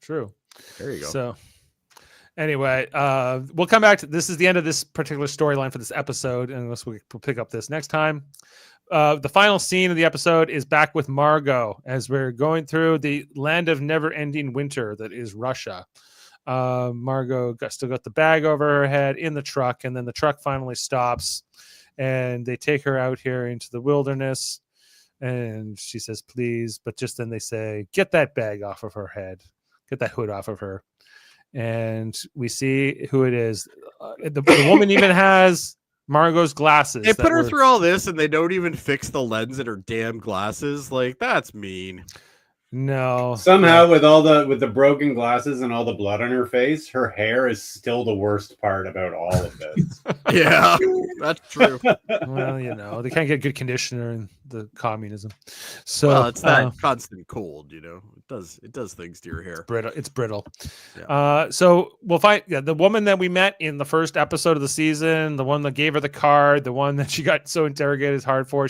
True. There you go. So anyway, we'll come back to this. Is the end of this particular storyline for this episode, unless we'll pick up this next time. The final scene of the episode is back with Margo as we're going through the land of never-ending winter that is Russia. Margo still got the bag over her head in the truck, and then the truck finally stops, and they take her out here into the wilderness, and she says, please, but just then they say, get that bag off of her head, get that hood off of her. And we see who it is. The woman even has Margo's glasses. They put her through all this, and they don't even fix the lens in her damn glasses. Like, that's mean. No. Somehow, with the broken glasses and all the blood on her face, her hair is still the worst part about all of this. Yeah, that's true. Well, they can't get good conditioner in the communism. So it's that constant cold. It does things to your hair. It's brittle. Yeah. So we'll find the woman that we met in the first episode of the season, the one that gave her the card, the one that she got so interrogated hard for.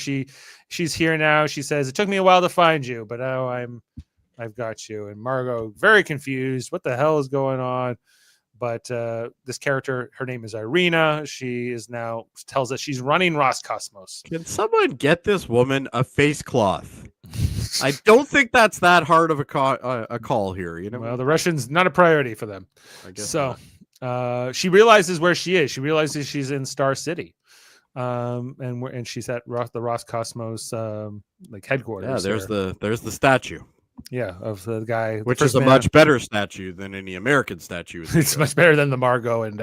She's here now. She says, it took me a while to find you, but now I've got you. And Margo, very confused. What the hell is going on? But this character, her name is Irina. She is now tells us she's running Roscosmos. Can someone get this woman a face cloth? I don't think that's that hard of a call here. Well, the Russians, not a priority for them. I guess so. She realizes where she is. She realizes she's in Star City. And she's at the Roscosmos headquarters. Yeah, there's the statue. Yeah, of the guy, which is a much better statue than any American statue. It's much better than the Margo and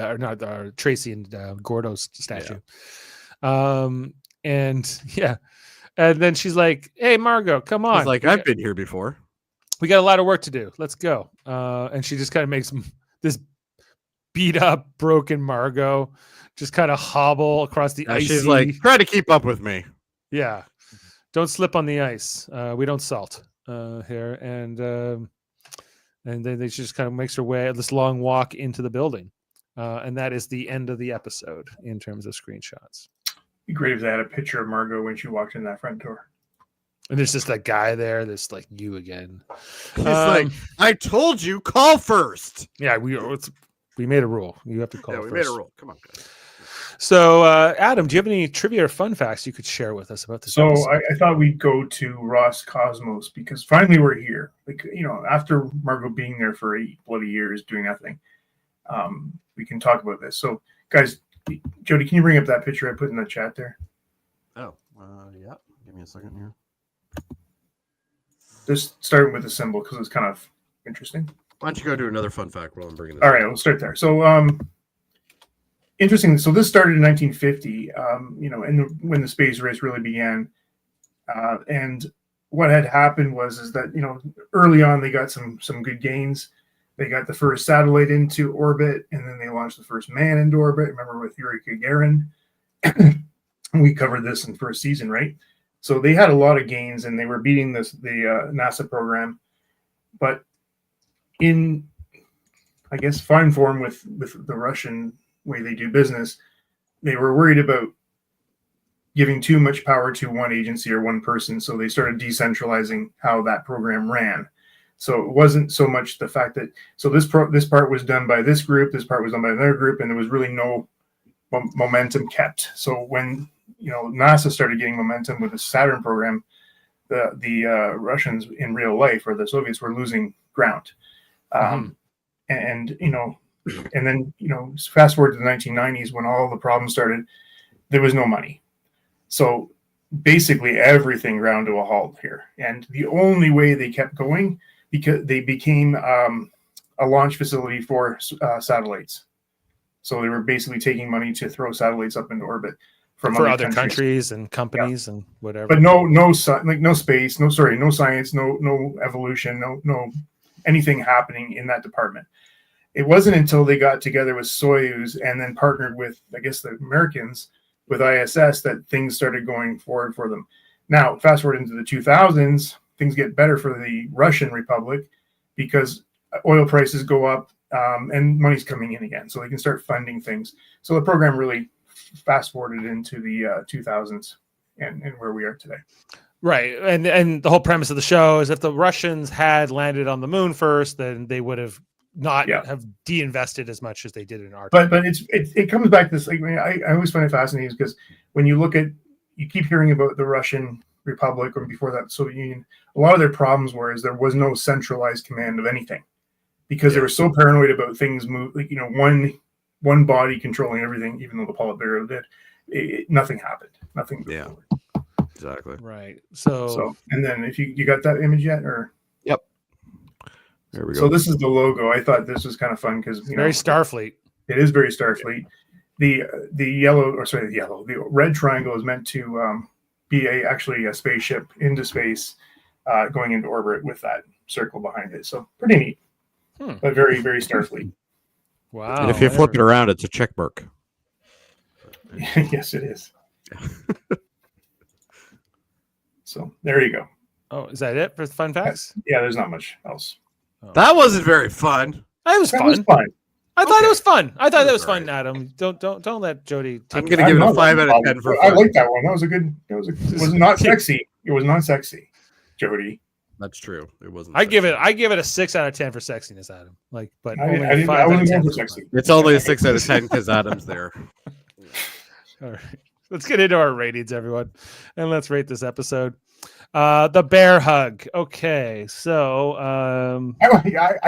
Tracy and Gordo's statue. Yeah. And then she's like, "Hey, Margo, come on!" I've been here before. We got a lot of work to do. Let's go. And she just kind of makes this beat up, broken Margo just kind of hobble across the ice. She's like, try to keep up with me. Yeah. Don't slip on the ice. We don't salt here. And then she just kind of makes her way this long walk into the building. And that is the end of the episode in terms of screenshots. It'd be great if they had a picture of Margo when she walked in that front door. And there's just that guy there that's like, you again. He's like, I told you, call first. Yeah, we made a rule. You have to call first. We made a rule. Come on, guys. So, Adam, do you have any trivia or fun facts you could share with us about this? So I thought we'd go to Roscosmos because finally we're here. After Margo being there for 8 bloody years doing nothing, we can talk about this. So, guys, Jody, can you bring up that picture I put in the chat there? Oh, yeah. Give me a second here. Just starting with the symbol because it's kind of interesting. Why don't you go do another fun fact while I'm bringing this All right, we'll start there. So, interesting. So this started in 1950, and when the space race really began. And what had happened was that, early on they got some good gains. They got the first satellite into orbit, and then they launched the first man into orbit. Remember with Yuri Gagarin? We covered this in the first season, right? So they had a lot of gains, and they were beating the NASA program. But in, I guess, fine form with the Russian way they do business, they were worried about giving too much power to one agency or one person. So they started decentralizing how that program ran. So it wasn't so much the fact that, so this part was done by this group, this part was done by another group, and there was really no momentum kept. So when, NASA started getting momentum with the Saturn program, the Russians in real life, or the Soviets, were losing ground. And then, fast forward to the 1990s when all the problems started, there was no money. So basically everything ground to a halt here. And the only way they kept going, because they became a launch facility for satellites. So they were basically taking money to throw satellites up into orbit for other countries and companies and whatever. But no space, no science, no evolution, no anything happening in that department. It wasn't until they got together with Soyuz and then partnered with, I guess, the Americans with ISS that things started going forward for them. Now, fast forward into the 2000s, things get better for the Russian Republic because oil prices go up and money's coming in again, so they can start funding things. So the program really fast forwarded into the 2000s and where we are today. Right, and the whole premise of the show is if the Russians had landed on the moon first, then they would have not have de-invested as much as they did in our. But it comes back to this. Like, I always find it fascinating because when you look at, you keep hearing about the Russian Republic or before that Soviet Union, a lot of their problems were is there was no centralized command of anything because they were so paranoid about things move, like, one body controlling everything, even though the Politburo did. Nothing happened. Nothing. Yeah. Exactly. Right. So and then if you got that image yet, or there we go. So this is the logo. I thought this was kind of fun because very Starfleet. It is very Starfleet. The red triangle is meant to be actually a spaceship into space, going into orbit with that circle behind it. So pretty neat, but very, very Starfleet. Wow! And if you flip it around, it's a check mark. Yes, it is. So there you go. Oh, is that it for the fun facts? Yeah, there's not much else. Oh. That wasn't very fun. It was fun. I thought it was fun. I thought that was fun, Adam. Don't let Jody. I'm gonna give it a 5 out of 10 for I fun. like that one. That was a good. It was not sexy. It was not sexy, Jody. That's true. It wasn't. I give it a 6 out of 10 for sexiness, Adam. But I wasn't going for sexy. It's only a 6 out of 10 because Adam's there. All right. Let's get into our ratings, everyone, and let's rate this episode. The bear hug. Okay, so I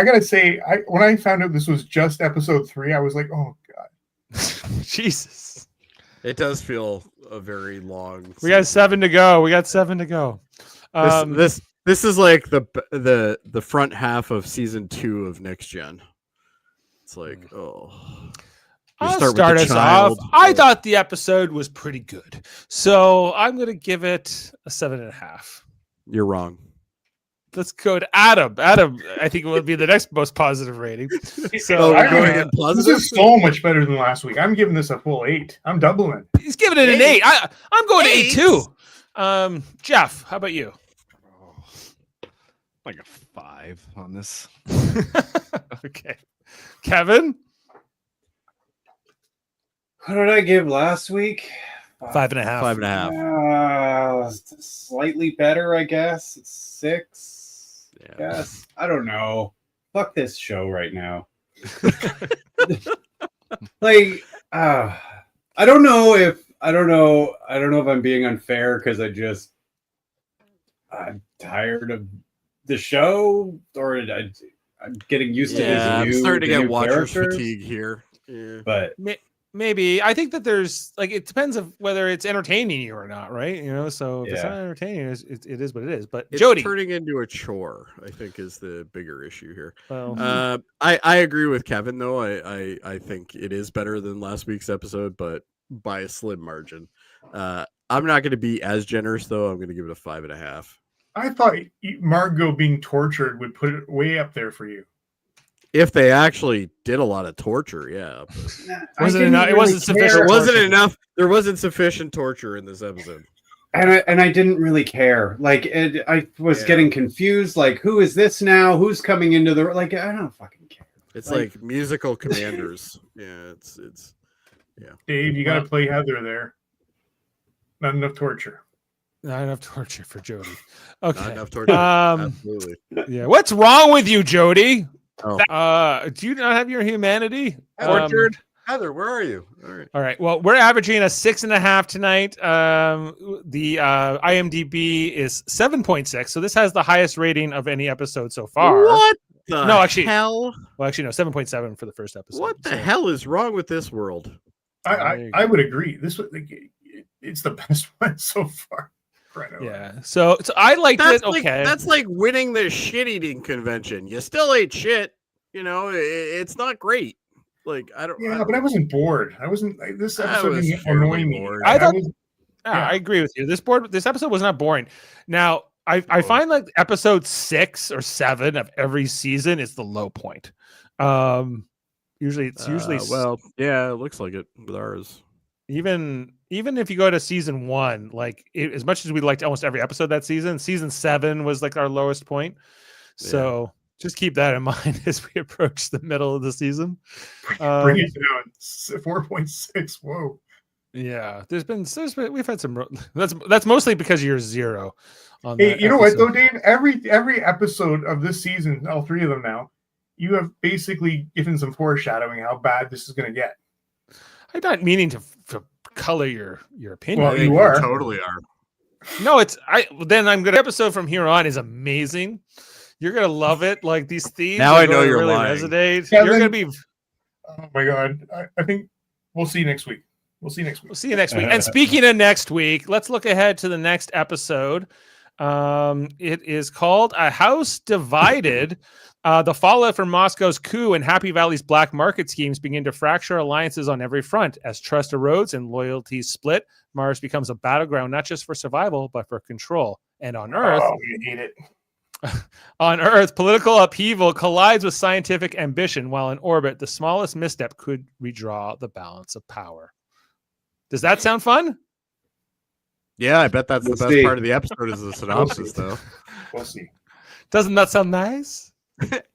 gotta say, when I found out this was just episode 3, I was like, oh god, Jesus! It does feel a very long. We got 7 to go. This is like the front half of season 2 of Next Gen. It's like, I'll start us off. I thought the episode was pretty good, so I'm going to give it a 7.5. You're wrong. Let's go to Adam. Adam, I think it would be the next most positive rating. So we're going in positive. This is so much better than last week. I'm giving this a full 8. I'm doubling. He's giving it an 8. I'm going 8 too. Jeff, how about you? Like a 5 on this. Okay, Kevin. What did I give last week? 5.5. 5.5. Slightly better, I guess. It's 6. Yeah. Yes. I don't know. Fuck this show right now. Like, I don't know if I'm being unfair because I'm tired of the show, or I'm getting used to this new. I'm starting to get watcher's characters. fatigue here. Yeah. But maybe I think that there's it depends of whether it's entertaining you or not, right? So if it's not entertaining, it is what it is. But it's Jody, turning into a chore, I think, is the bigger issue here. Well, I agree with Kevin though. I think it is better than last week's episode, but by a slim margin. I'm not going to be as generous though. I'm going to give it a 5.5. I thought Margo being tortured would put it way up there for you. If they actually did a lot of torture, yeah. Wasn't enough? It wasn't sufficient. There wasn't sufficient torture in this episode. And I didn't really care. Like, I was getting confused. Like, who is this now? Who's coming into the... Like, I don't fucking care. It's like musical commanders. Yeah, it's yeah. Dave, you got to play Heather there. Not enough torture. Not enough torture for Jody. Okay. Not enough torture. Absolutely. Yeah. What's wrong with you, Jody? Oh. Do you not have your humanity? Tortured. Heather, where are you? All right. Well, we're averaging a 6.5 tonight. The IMDb is 7.6, so this has the highest rating of any episode so far. What the hell? Well, actually, no, 7.7 for the first episode. What the hell is wrong with this world? I would agree. This was it's the best one so far. Yeah. So I liked it. Okay. That's like winning the shit eating convention. You still ate shit. It's not great. Like I don't. Yeah, but I wasn't bored. I wasn't. This episode didn't annoy me. I agree with you. This episode was not boring. Now I find like episode 6 or 7 of every season is the low point. Usually well, yeah, it looks like it with ours. Even even if you go to season 1, like as much as we liked almost every episode that season 7 was like our lowest point. So just keep that in mind as we approach the middle of the season. Bring it down 4.6. Whoa. Yeah, we've had some. That's mostly because you're 0. On hey, you know episode. what though, Dave? Every episode of this season, all 3 of them now, you have basically given some foreshadowing how bad this is going to get. I'm not meaning to color your opinion. Well, you are. Totally are. No, then I'm gonna episode from here on is amazing. You're gonna love it. Like these themes. Now I know you're really lying. resonate. Yeah, you're gonna be. Oh my god! I think we'll see you next week. We'll see you next week. And speaking of next week, let's look ahead to the next episode. It is called A House Divided. The fallout from Moscow's coup and Happy Valley's black market schemes begin to fracture alliances on every front. As trust erodes and loyalties split, Mars becomes a battleground not just for survival, but for control. And on Earth, we hate it. On Earth, political upheaval collides with scientific ambition, while in orbit, the smallest misstep could redraw the balance of power. Does that sound fun? Yeah, I bet that's the best part of the episode is the synopsis, though. We'll see. Doesn't that sound nice?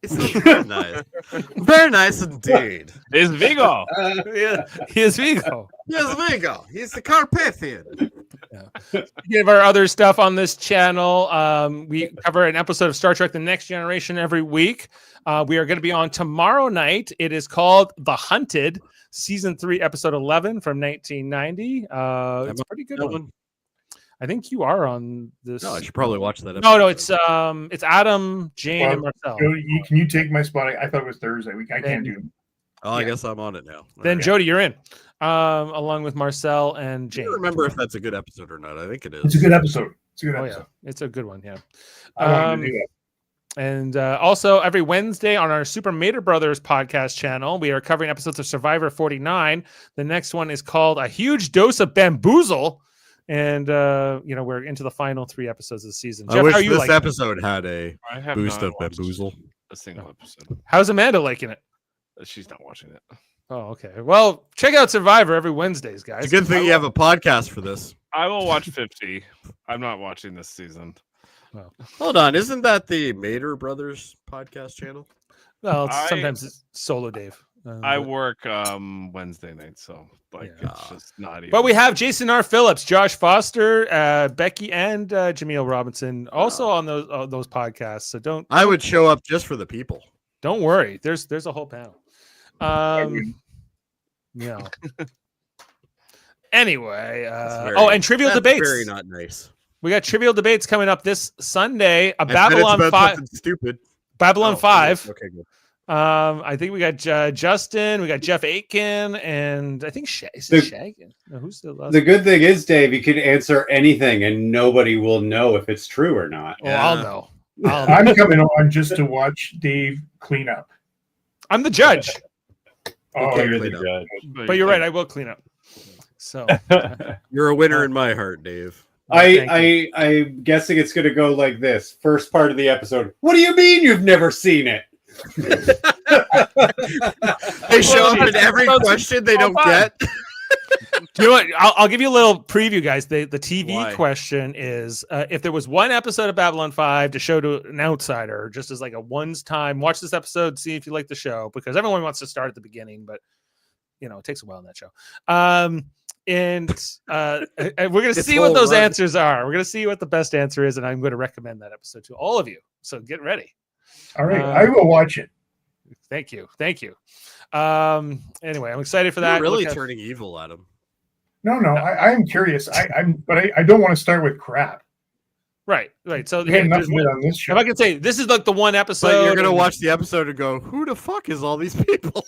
It's very nice. Very nice indeed. It's Vigo. Yeah, he is Vigo. Yes, Vigo. He's the Carpathian. Speaking of our other stuff on this channel, we cover an episode of Star Trek The Next Generation every week. We are going to be on tomorrow night. It is called The Hunted, Season 3, Episode 11 from 1990. It's a pretty good one. I think you are on this. No, I should probably watch that episode. No, it's Adam, Jane, and Marcel. Jody, can you take my spot? I thought it was Thursday week. I can't do it. Oh, I guess I'm on it now. Then Right. Jody, you're in, along with Marcel and Jane. I don't remember if that's a good episode or not. I think it is. It's a good episode. It's a good Oh episode. yeah, it's a good one. Yeah. I wanted to do that. And also every Wednesday on our Super Mater Brothers podcast channel, we are covering episodes of Survivor 49. The next one is called A Huge Dose of Bamboozle. And, we're into the final 3 episodes of the season. Jeff, I wish how you this like episode had a I have boost not of watched bamboozle. a single episode. How's Amanda liking it? She's not watching it. Oh, okay. Well, check out Survivor every Wednesdays, guys. It's a good thing you have a podcast for this. I will watch 50. I'm not watching this season. Hold on. Isn't that the Mater Brothers podcast channel? Well, sometimes it's solo Dave. I work Wednesday night, so it's just not even. But we have Jason R. Phillips, Josh Foster, Becky, and Jameel Robinson also on those podcasts. So don't. I would show up just for the people. Don't worry. There's a whole panel. Yeah. Anyway, and trivial debates. Very not nice. We got trivial debates coming up this Sunday. I Babylon bet it's 5. something stupid. Babylon 5. Okay, good. I think we got Justin, we got Jeff Aiken, and I think Shaggy. No, who's the last? The good thing is, Dave, you can answer anything and nobody will know if it's true or not. Oh, I'll know. I'm coming on just to watch Dave clean up. I'm the judge. Oh, You're the judge. But you're right, I will clean up. So You're a winner in my heart, Dave. I'm guessing it's going to go like this. First part of the episode. What do you mean you've never seen it? They show up in every question they don't get. Do you know what? I'll give you a little preview, guys. The TV Why? question is if there was one episode of Babylon 5 to show to an outsider, just as like a once time, watch this episode, see if you like the show, because everyone wants to start at the beginning, but it takes a while in that show. And we're going to see what those answers are. We're going to see what the best answer is, and I'm going to recommend that episode to all of you. So get ready. All right, I will watch it. Thank you. Anyway, I'm excited for that. You're really turning evil at him. No, I am curious. I don't want to start with crap. Right. So We had nothing on this show. if I can say, this is like the one episode. But you're gonna watch the episode and go, "Who the fuck is all these people?"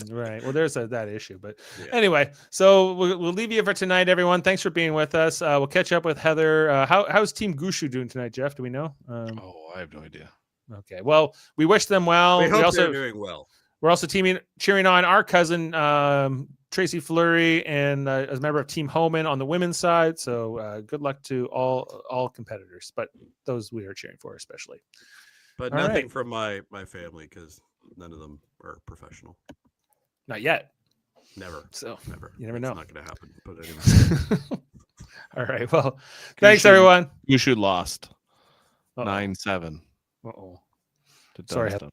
Right. Well, there's that issue, but Yeah. anyway, so we'll leave you for tonight, everyone. Thanks for being with us. We'll catch up with Heather. How's Team Gushu doing tonight, Jeff? Do we know? I have no idea. Okay. Well, we wish them well. We hope also they're doing well. We're also cheering on our cousin Tracy Fleury and as a member of Team Homan on the women's side. So good luck to all competitors, but those we are cheering for especially. But All nothing right. from my family because none of them are professional. Not yet. Never. So Never. you never know. It's not going to happen. But anyway. All right. Well, thanks everyone. Wushu lost Uh-oh. 9-7. Uh-oh. to Sorry, Dunstan.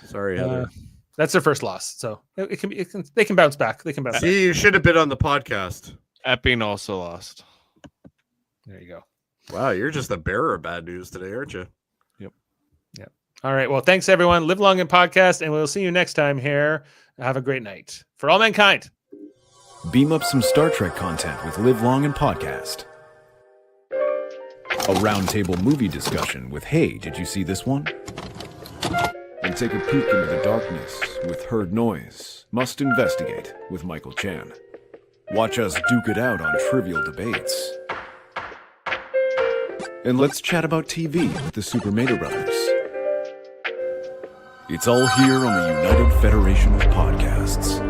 Sorry, Heather. That's their first loss, so it can be. They can bounce back. They can bounce back. See, you should have been on the podcast. Epping also lost. There you go. Wow, you're just the bearer of bad news today, aren't you? Yep. All right. Well, thanks everyone. Live long and podcast, and we'll see you next time here. Have a great night. For all mankind. Beam up some Star Trek content with Live Long and Podcast. A roundtable movie discussion with Hey, did you see this one? And take a peek into the darkness with Heard Noise. Must Investigate with Michael Chan. Watch us duke it out on trivial debates. And let's chat about TV with the Super Mater Brothers. It's all here on the United Federation of Podcasts.